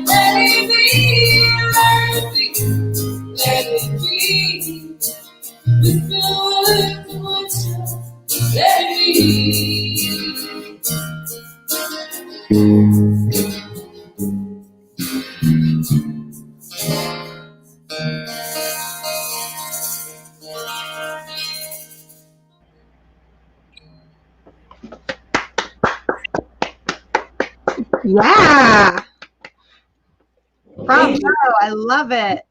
let it be, let it be, let it be. Yeah. Bravo. I love it.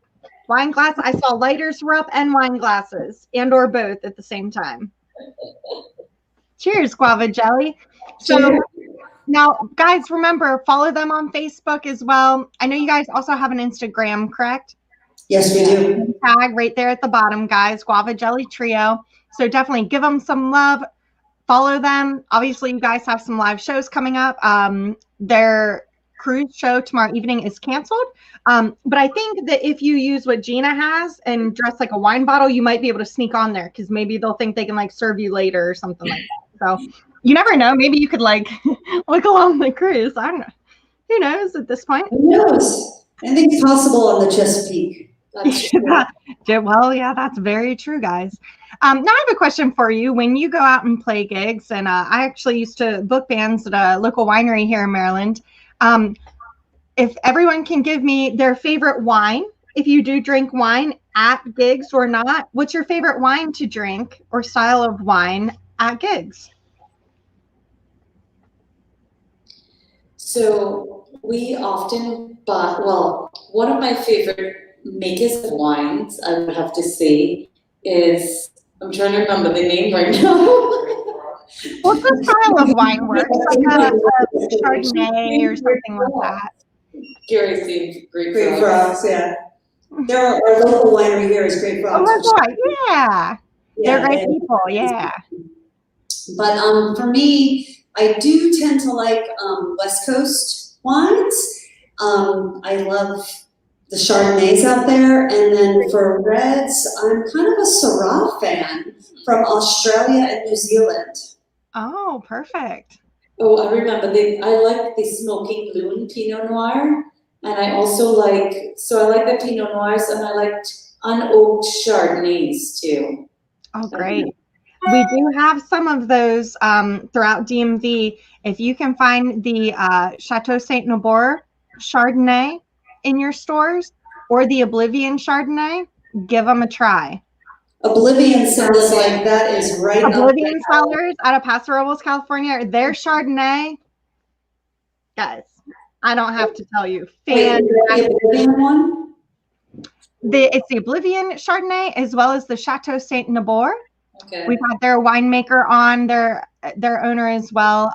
Wine glass. I saw lighters were up and wine glasses and or both at the same time. Cheers, Guava Jelly. So now, guys, remember, follow them on Facebook as well. I know you guys also have an Instagram, correct? Yes, we do. Tag right there at the bottom, guys, Guava Jelly Trio. So definitely give them some love. Follow them. Obviously, you guys have some live shows coming up. Their cruise show tomorrow evening is canceled. But I think that if you use what Gina has and dress like a wine bottle, you might be able to sneak on there because maybe they'll think they can like serve you later or something like that. So you never know. Maybe you could like look along the cruise. I don't know. Who knows at this point? Who knows? Anything's possible on the Chesapeake. Well, yeah, that's very true, guys. Now I have a question for you. When you go out and play gigs, and I actually used to book bands at a local winery here in Maryland. If everyone can give me their favorite wine, if you do drink wine at gigs or not, what's your favorite wine to drink or style of wine at gigs? So we often buy, well, one of my favorite makers of wines, I would have to say, is, I'm trying to remember the name right now. What's the style of wine works? Like a Chardonnay or something like that? Gary's seen Great Frogs, yeah. There are, our local winery here is Great Frogs. Oh my God, yeah. They're great people, yeah. But for me, I do tend to like West Coast wines. I love the Chardonnays out there, and then for reds, I'm kind of a Syrah fan from Australia and New Zealand. Oh, perfect. Oh, I remember, I like the Smoking Loon Pinot Noir, and I also like, so I like the Pinot Noirs, and I liked unoaked Chardonnays too. Oh, great. We do have some of those throughout DMV. If you can find the Chateau Saint Nobour Chardonnay in your stores or the Oblivion Chardonnay, give them a try. Oblivion sounds like that is right up Oblivion there. Cellars out of Paso Robles, California. Their Chardonnay, guys, I don't have to tell you. Wait, the Oblivion one? It's the Oblivion Chardonnay as well as the Chateau Saint Nobour. Okay. We've had their winemaker on, their owner as well.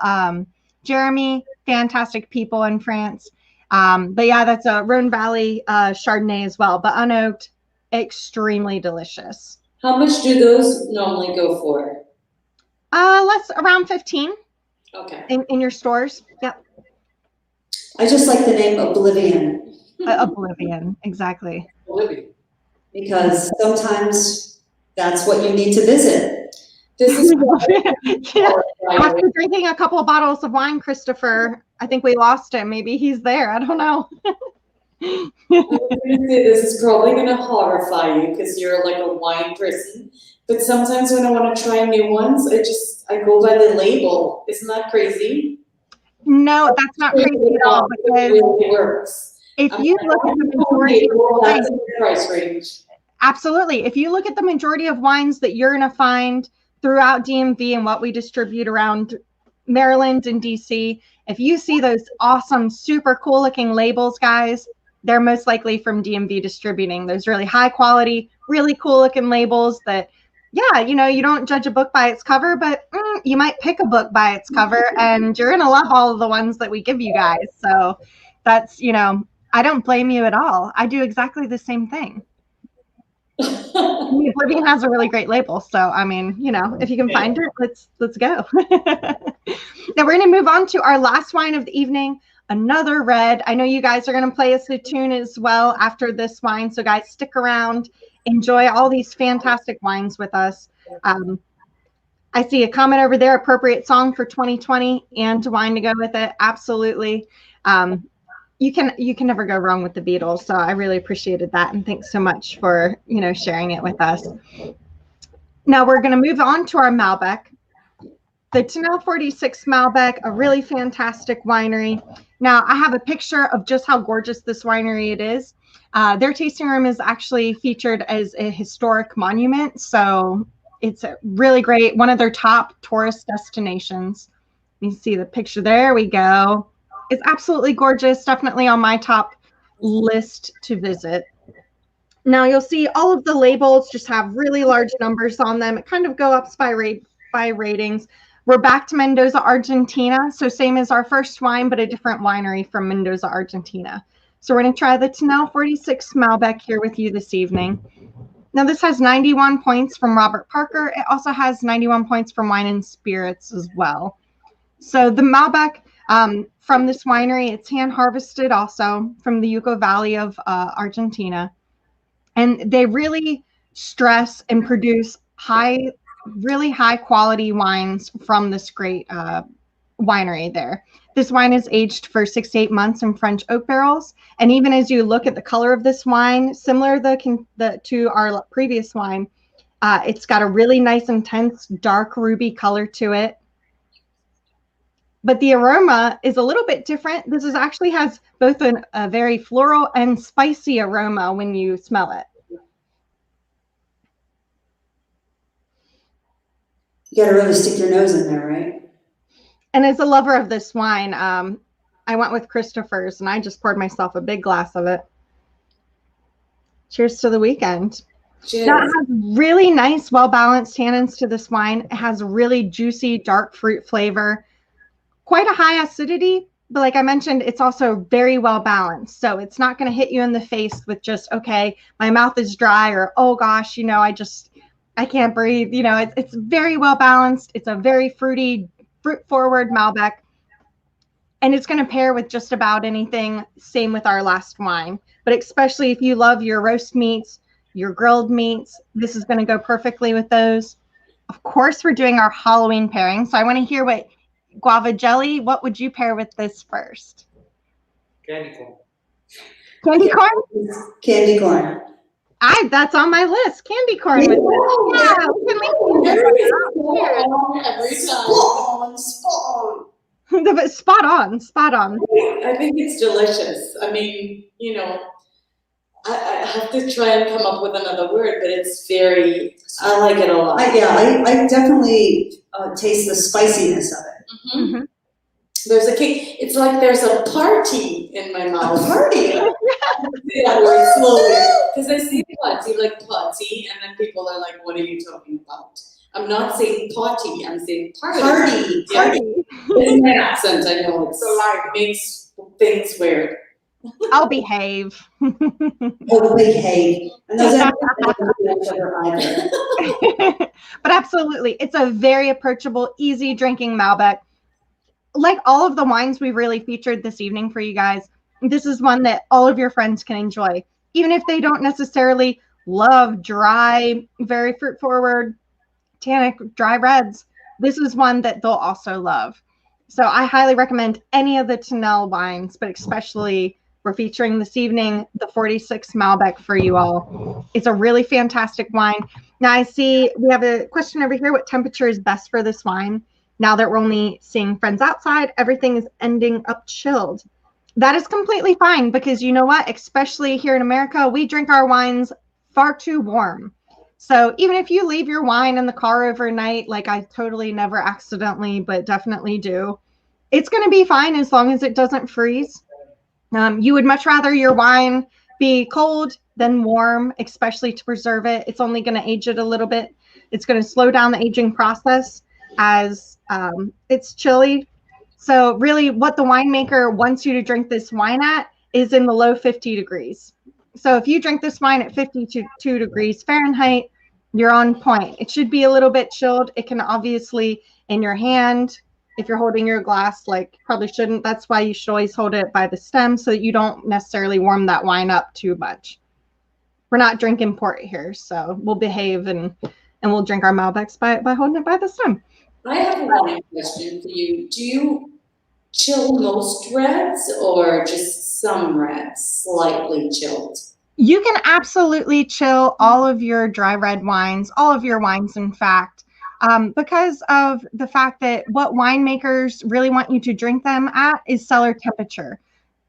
Jeremy, fantastic people in France. But yeah, that's a Rhone Valley Chardonnay as well, but unoaked, extremely delicious. How much do those normally go for? Around 15. Okay. In your stores. Yep. I just like the name Oblivion. Oblivion, exactly. Olivia. Because sometimes that's what you need to visit. This is Yeah. After drinking a couple of bottles of wine, Christopher, I think we lost him. Maybe he's there. I don't know. I'm gonna say this is probably gonna horrify you because you're like a wine person. But sometimes when I want to try new ones, I go by the label. Isn't that crazy? No, that's not crazy at all. Because it really works. if you look at the majority of that's wines, the price range. absolutely. If you look at the majority of wines that you're going to find throughout DMV and what we distribute around Maryland and DC, if you see those awesome, super cool looking labels, guys, they're most likely from DMV distributing. Those really high quality, really cool looking labels that, yeah, you know, you don't judge a book by its cover, but you might pick a book by its cover and you're going to love all of the ones that we give you guys. So that's, you know, I don't blame you at all. I do exactly the same thing. Oblivion has a really great label. So, I mean, you know, if you can find it, let's go. Now we're going to move on to our last wine of the evening, another red. I know you guys are going to play us a tune as well after this wine. So guys, stick around, enjoy all these fantastic wines with us. I see a comment over there, appropriate song for 2020 and wine to go with it. Absolutely. You can never go wrong with the Beatles. So I really appreciated that. And thanks so much for, you know, sharing it with us. Now we're going to move on to our Malbec. The Tannel 46 Malbec, a really fantastic winery. Now I have a picture of just how gorgeous this winery it is. Their tasting room is actually featured as a historic monument. So it's a really great, one of their top tourist destinations. You see the picture, there we go. is absolutely gorgeous. Definitely on my top list to visit. Now you'll see all of the labels just have really large numbers on them. It kind of go up by ratings. We're back to Mendoza, Argentina. So same as our first wine, but a different winery from Mendoza, Argentina. So we're going to try the Tannel 46 Malbec here with you this evening. Now this has 91 points from Robert Parker. It also has 91 points from Wine and Spirits as well. So the Malbec from this winery, it's hand harvested also from the Valle of Argentina. And they really stress and produce really high quality wines from this great winery there. This wine is aged for 6 to 8 months in French oak barrels. And even as you look at the color of this wine, similar to our previous wine, it's got a really nice, intense, dark ruby color to it. But the aroma is a little bit different. This actually has both a very floral and spicy aroma when you smell it. You gotta really stick your nose in there, right? And as a lover of this wine, I went with Christopher's and I just poured myself a big glass of it. Cheers to the weekend. Cheers. Now, it has really nice, well-balanced tannins to this wine. It has really juicy, dark fruit flavor. Quite a high acidity, but like I mentioned, it's also very well balanced. So it's not going to hit you in the face with just, okay, my mouth is dry, or, oh gosh, you know, I can't breathe. You know, it's very well balanced. It's a very fruity, fruit forward Malbec. And it's going to pair with just about anything. Same with our last wine, but especially if you love your roast meats, your grilled meats, this is going to go perfectly with those. Of course, we're doing our Halloween pairing. So I want to hear what Guava Jelly, what would you pair with this first? Candy corn. Candy corn? Candy corn. That's on my list. Candy corn with this. Yeah, Every time. Spot on. Spot on. I think it's delicious. I mean, you know, I have to try and come up with another word, but it's I like it a lot. I definitely taste the spiciness of it. Mm-hmm. Mm-hmm. There's a cake. It's like there's a party in my mouth. A party? Say that word slowly. Because I say party, like party, and then people are like, what are you talking about? I'm not saying party, I'm saying party. Party. Yeah. Party. It's my accent, I know. It makes things weird. I'll behave. Oh, behave. And those either. But absolutely, it's a very approachable, easy drinking Malbec. Like all of the wines we really featured this evening for you guys, this is one that all of your friends can enjoy. Even if they don't necessarily love dry, very fruit forward, tannic, dry reds, this is one that they'll also love. So I highly recommend any of the Tannel wines, but especially we're featuring this evening the 46 Malbec for you all. It's a really fantastic wine. Now I see we have a question over here. What temperature is best for this wine? Now that we're only seeing friends outside, everything is ending up chilled. That is completely fine because you know what? Especially here in America, we drink our wines far too warm. So even if you leave your wine in the car overnight, like I totally never accidentally, but definitely do, it's going to be fine as long as it doesn't freeze. You would much rather your wine be cold than warm, especially to preserve it. It's only going to age it a little bit. It's going to slow down the aging process as it's chilly. So really what the winemaker wants you to drink this wine at is in the low 50 degrees. So if you drink this wine at 52 degrees Fahrenheit, you're on point. It should be a little bit chilled. It can obviously in your hand, if you're holding your glass, like probably shouldn't. That's why you should always hold it by the stem so that you don't necessarily warm that wine up too much. We're not drinking port here, so we'll behave and we'll drink our Malbecs by holding it by the stem. I have a wine question for you. Do you chill most reds or just some reds slightly chilled? You can absolutely chill all of your dry red wines, all of your wines, in fact, because of the fact that what winemakers really want you to drink them at is cellar temperature.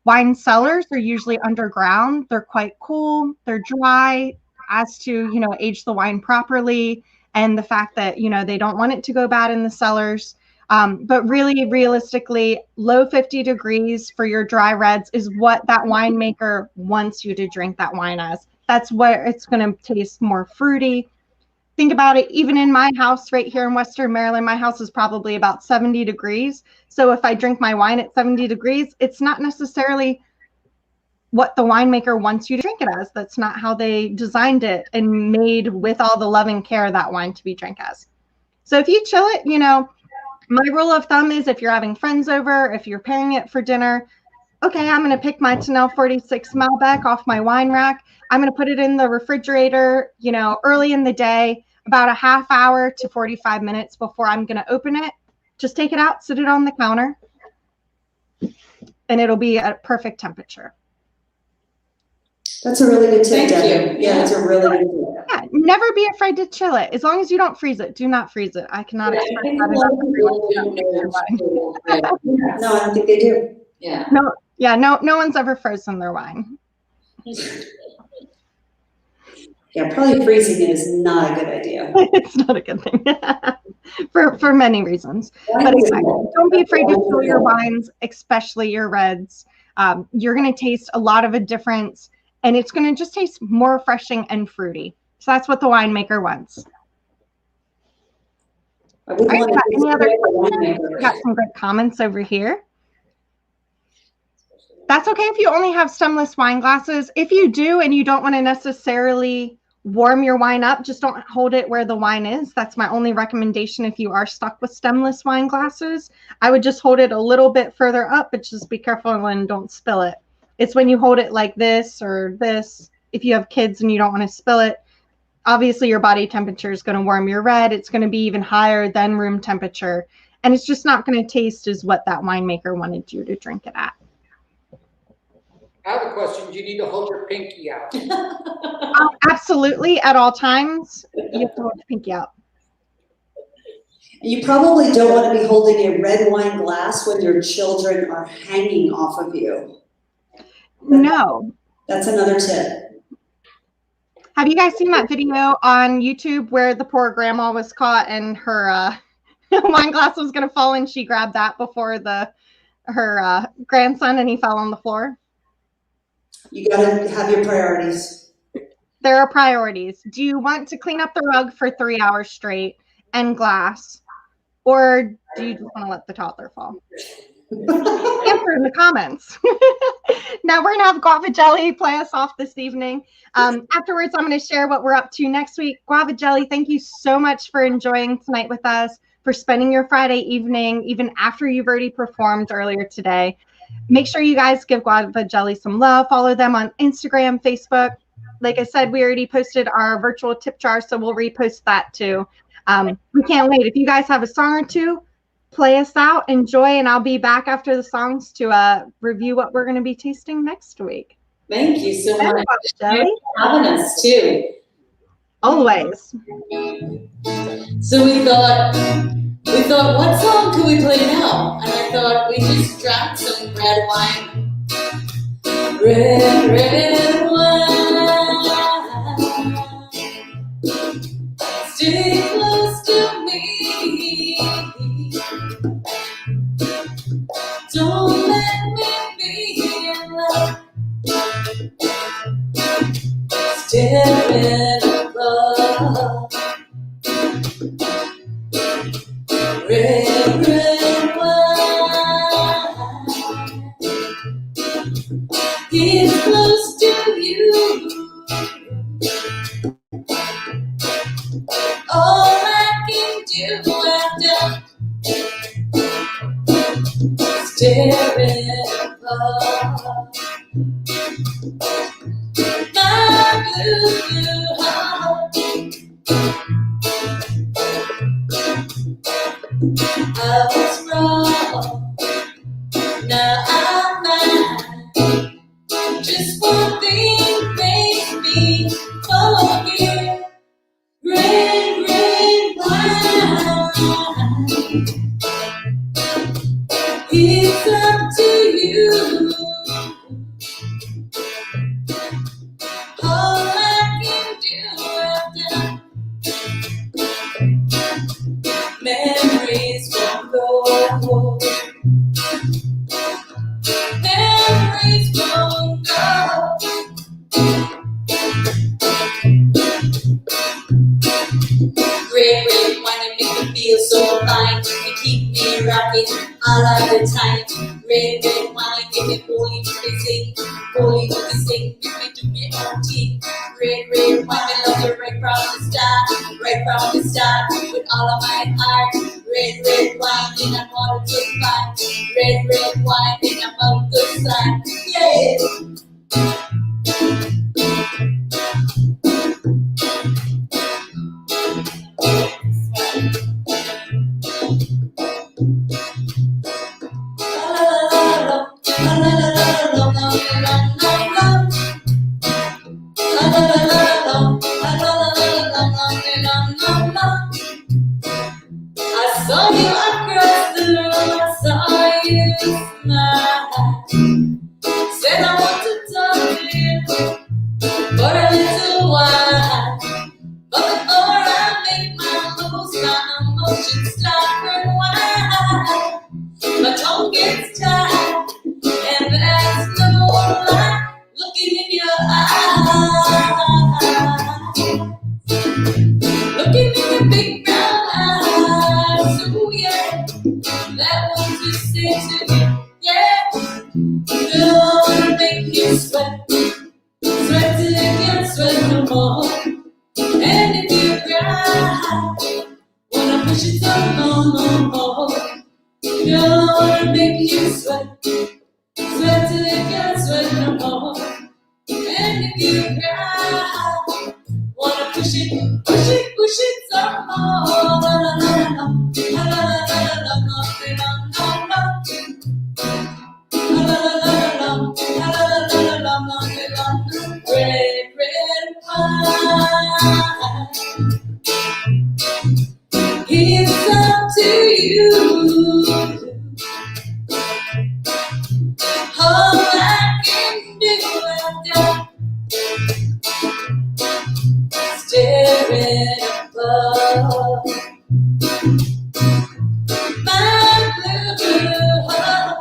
Wine cellars are usually underground. They're quite cool. They're dry as to, age the wine properly. And the fact that, they don't want it to go bad in the cellars. But really, realistically, low 50 degrees for your dry reds is what that winemaker wants you to drink that wine as. That's where it's going to taste more fruity. Think about it, even in my house right here in Western Maryland, my house is probably about 70 degrees. So if I drink my wine at 70 degrees, it's not necessarily what the winemaker wants you to drink it as. That's not how they designed it and made with all the love and care that wine to be drank as. So if you chill it, you know, my rule of thumb is if you're having friends over, if you're pairing it for dinner, okay, I'm going to pick my Tannel 46 Malbec off my wine rack. I'm going to put it in the refrigerator, you know, early in the day, about a half hour to 45 minutes before I'm going to open it. Just take it out, sit it on the counter, and it'll be at perfect temperature. That's a really good tip, Thank Devan. you. Yeah, that's a really good tip. Yeah, never be afraid to chill it. As long as you don't freeze it, do not freeze it. I cannot express that enough. No, I don't think they do. Yeah. No one's ever frozen their wine. Yeah, probably freezing it is not a good idea. It's not a good thing for many reasons. But exactly, don't be afraid to chill your wines, especially your reds. You're going to taste a lot of a difference, and it's going to just taste more refreshing and fruity. So that's what the winemaker wants. I wouldn't want to Any other questions? winemaker. We got some good comments over here. That's okay if you only have stemless wine glasses. If you do and you don't want to necessarily warm your wine up, just don't hold it where the wine is. That's my only recommendation if you are stuck with stemless wine glasses. I would just hold it a little bit further up, but just be careful and don't spill it. It's when you hold it like this or this, if you have kids and you don't want to spill it, obviously your body temperature is going to warm your red. It's going to be even higher than room temperature. And it's just not going to taste as what that winemaker wanted you to drink it at. I have a question. Do you need to hold your pinky out? Absolutely, at all times, you have to hold your pinky out. You probably don't want to be holding a red wine glass when your children are hanging off of you. No. That's another tip. Have you guys seen that video on YouTube where the poor grandma was caught and her wine glass was going to fall and she grabbed that before her grandson and he fell on the floor? You gotta have your priorities. There are priorities. Do you want to clean up the rug for 3 hours straight and glass? Or do you just want to let the toddler fall? Answer in the comments. Now we're going to have Guava Jelly play us off this evening. Afterwards, I'm going to share what we're up to next week. Guava Jelly, thank you so much for enjoying tonight with us, for spending your Friday evening, even after you've already performed earlier today. Make sure you guys give Guava Jelly some love. Follow them on Instagram, Facebook. Like I said, we already posted our virtual tip jar, so we'll repost that too. We can't wait. If you guys have a song or two, play us out, enjoy, and I'll be back after the songs to review what we're going to be tasting next week. Thank you so much. Jelly. Thanks for having us too. Always. So we thought, what song could we play now? And I thought we just drank some red wine. Red wine. Stay close to me. Don't let me be in love. Staring above. Red wine. Get close to you. All I can do after staring above. My blue heart. I was wrong. Now I'm mine. Just one thing makes me forget. Red wine. It's a party all of the time. Red, red wine, give me holy kissing, holy kissing, give me do your own thing. Red, red wine, I love you right from the start, with all of my heart. Red, red wine, and I'm all good fine. Red, red wine, and I'm all good sign. Yeah. I saw you across the room, I saw you smile. Said I want to talk to you for a little while. But before I make my moves, my emotions start to unwind. My tongue gets tied, and that's no lie. Looking in your eyes, looking in your big brown eyes. Ooh yeah, that what you say to me, yeah. Gonna make you sweat, sweat till you can't sweat no more. And if you cry, wanna push it up no more. Gonna make you sweat, sweat till you can't sweat no more. And if you cry, wanna push it some more. La la la la, la la la la la, la la la la, red, red wine. It's up to you. All I can do is staring above my blue heart.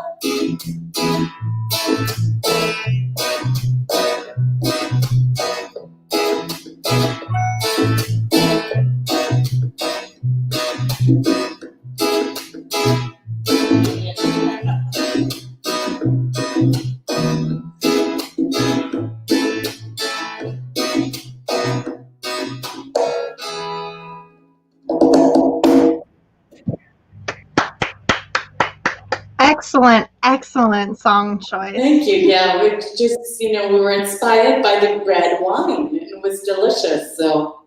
Excellent song choice. Thank you. Yeah, we just, we were inspired by the red wine. It was delicious. So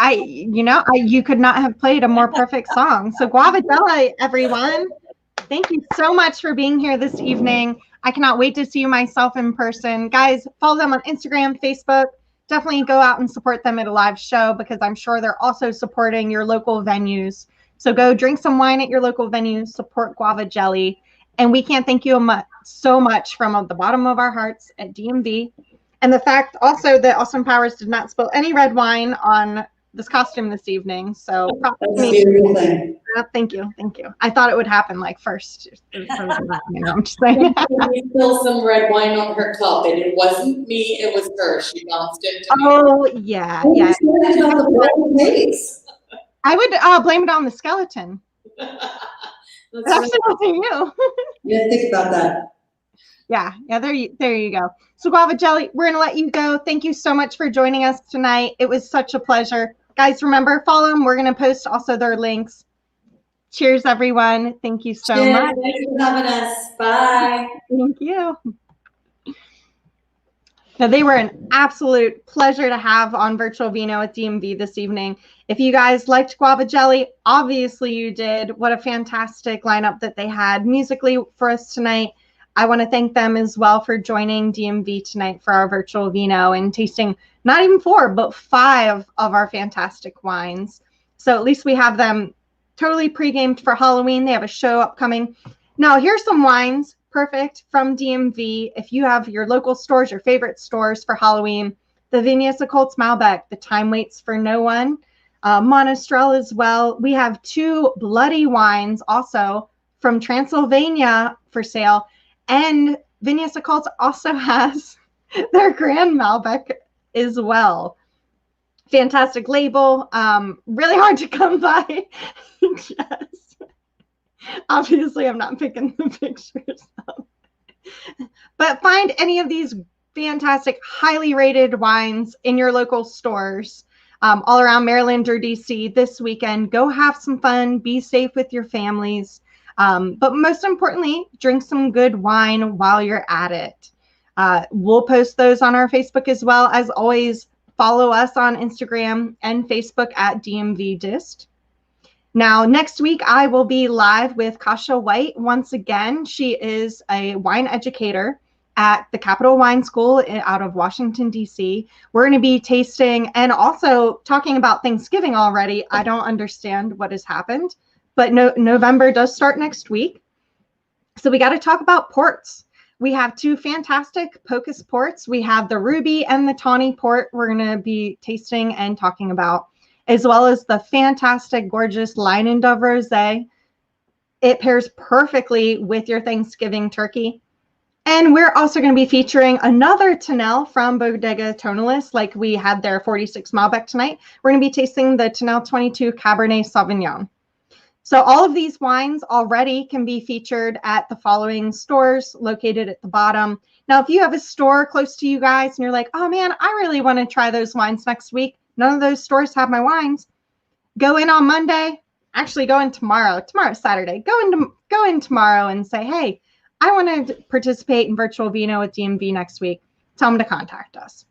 you could not have played a more perfect song. So Guava Jelly, everyone, thank you so much for being here this evening. I cannot wait to see you myself in person. Guys, follow them on Instagram, Facebook. Definitely go out and support them at a live show because I'm sure they're also supporting your local venues. So go drink some wine at your local venue, support Guava Jelly. And we can't thank you so much from the bottom of our hearts at DMV. And the fact also that Austin Powers did not spill any red wine on this costume this evening. So thank you. I thought it would happen like first. I'm just saying. We spilled some red wine on her cup, and it wasn't me, it was her. She bounced into me. Oh yeah. I would blame it on the skeleton. That's actually you. Yeah, think about that. Yeah, there you go. So Guava Jelly, we're gonna let you go. Thank you so much for joining us tonight. It was such a pleasure. Guys, remember, follow them. We're gonna post also their links. Cheers, everyone. Thank you so much. Thanks for having us. Bye. Thank you. So they were an absolute pleasure to have on Virtual Vino with DMV this evening. If you guys liked Guava Jelly, obviously you did. What a fantastic lineup that they had musically for us tonight. I want to thank them as well for joining DMV tonight for our Virtual Vino and tasting not even 4, but 5 of our fantastic wines. So at least we have them totally pre-gamed for Halloween. They have a show upcoming. Now, here's some wines. Perfect from DMV. If you have your local stores, your favorite stores for Halloween, the Vignes Occultes Malbec, the Time Waits for No One, Monastrell as well. We have 2 bloody wines also from Transylvania for sale. And Vignes Occultes also has their Grand Malbec as well. Fantastic label. Really hard to come by. Yes. Obviously, I'm not picking the pictures up. But find any of these fantastic, highly rated wines in your local stores all around Maryland or DC this weekend. Go have some fun. Be safe with your families. But most importantly, drink some good wine while you're at it. We'll post those on our Facebook as well. As always, follow us on Instagram and Facebook at DMV Dist. Now, next week, I will be live with Kasha White once again. She is a wine educator at the Capital Wine School out of Washington, D.C. We're going to be tasting and also talking about Thanksgiving already. I don't understand what has happened, but November does start next week. So we got to talk about ports. We have two fantastic Pocus ports. We have the Ruby and the Tawny port we're going to be tasting and talking about, as well as the fantastic, gorgeous Line and Dove Rosé. It pairs perfectly with your Thanksgiving turkey. And we're also going to be featuring another Tonnelle from Bodega Tonalist, like we had their 46 Malbec tonight. We're going to be tasting the Tonnelle 22 Cabernet Sauvignon. So all of these wines already can be featured at the following stores located at the bottom. Now, if you have a store close to you guys and you're like, oh man, I really want to try those wines next week, none of those stores have my wines, go in on Monday. Actually, go in tomorrow. Tomorrow's Saturday. Go in tomorrow and say, hey, I want to participate in Virtual Vino with DMV next week. Tell them to contact us.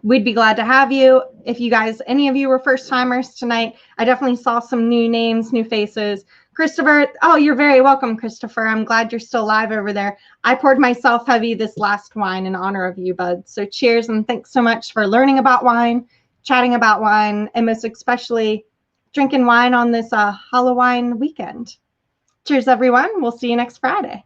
We'd be glad to have you. If you guys, any of you were first timers tonight, I definitely saw some new names, new faces. Christopher, oh, you're very welcome, Christopher. I'm glad you're still alive over there. I poured myself heavy this last wine in honor of you, bud. So cheers, and thanks so much for learning about wine, chatting about wine, and most especially drinking wine on this Halloween weekend. Cheers, everyone. We'll see you next Friday.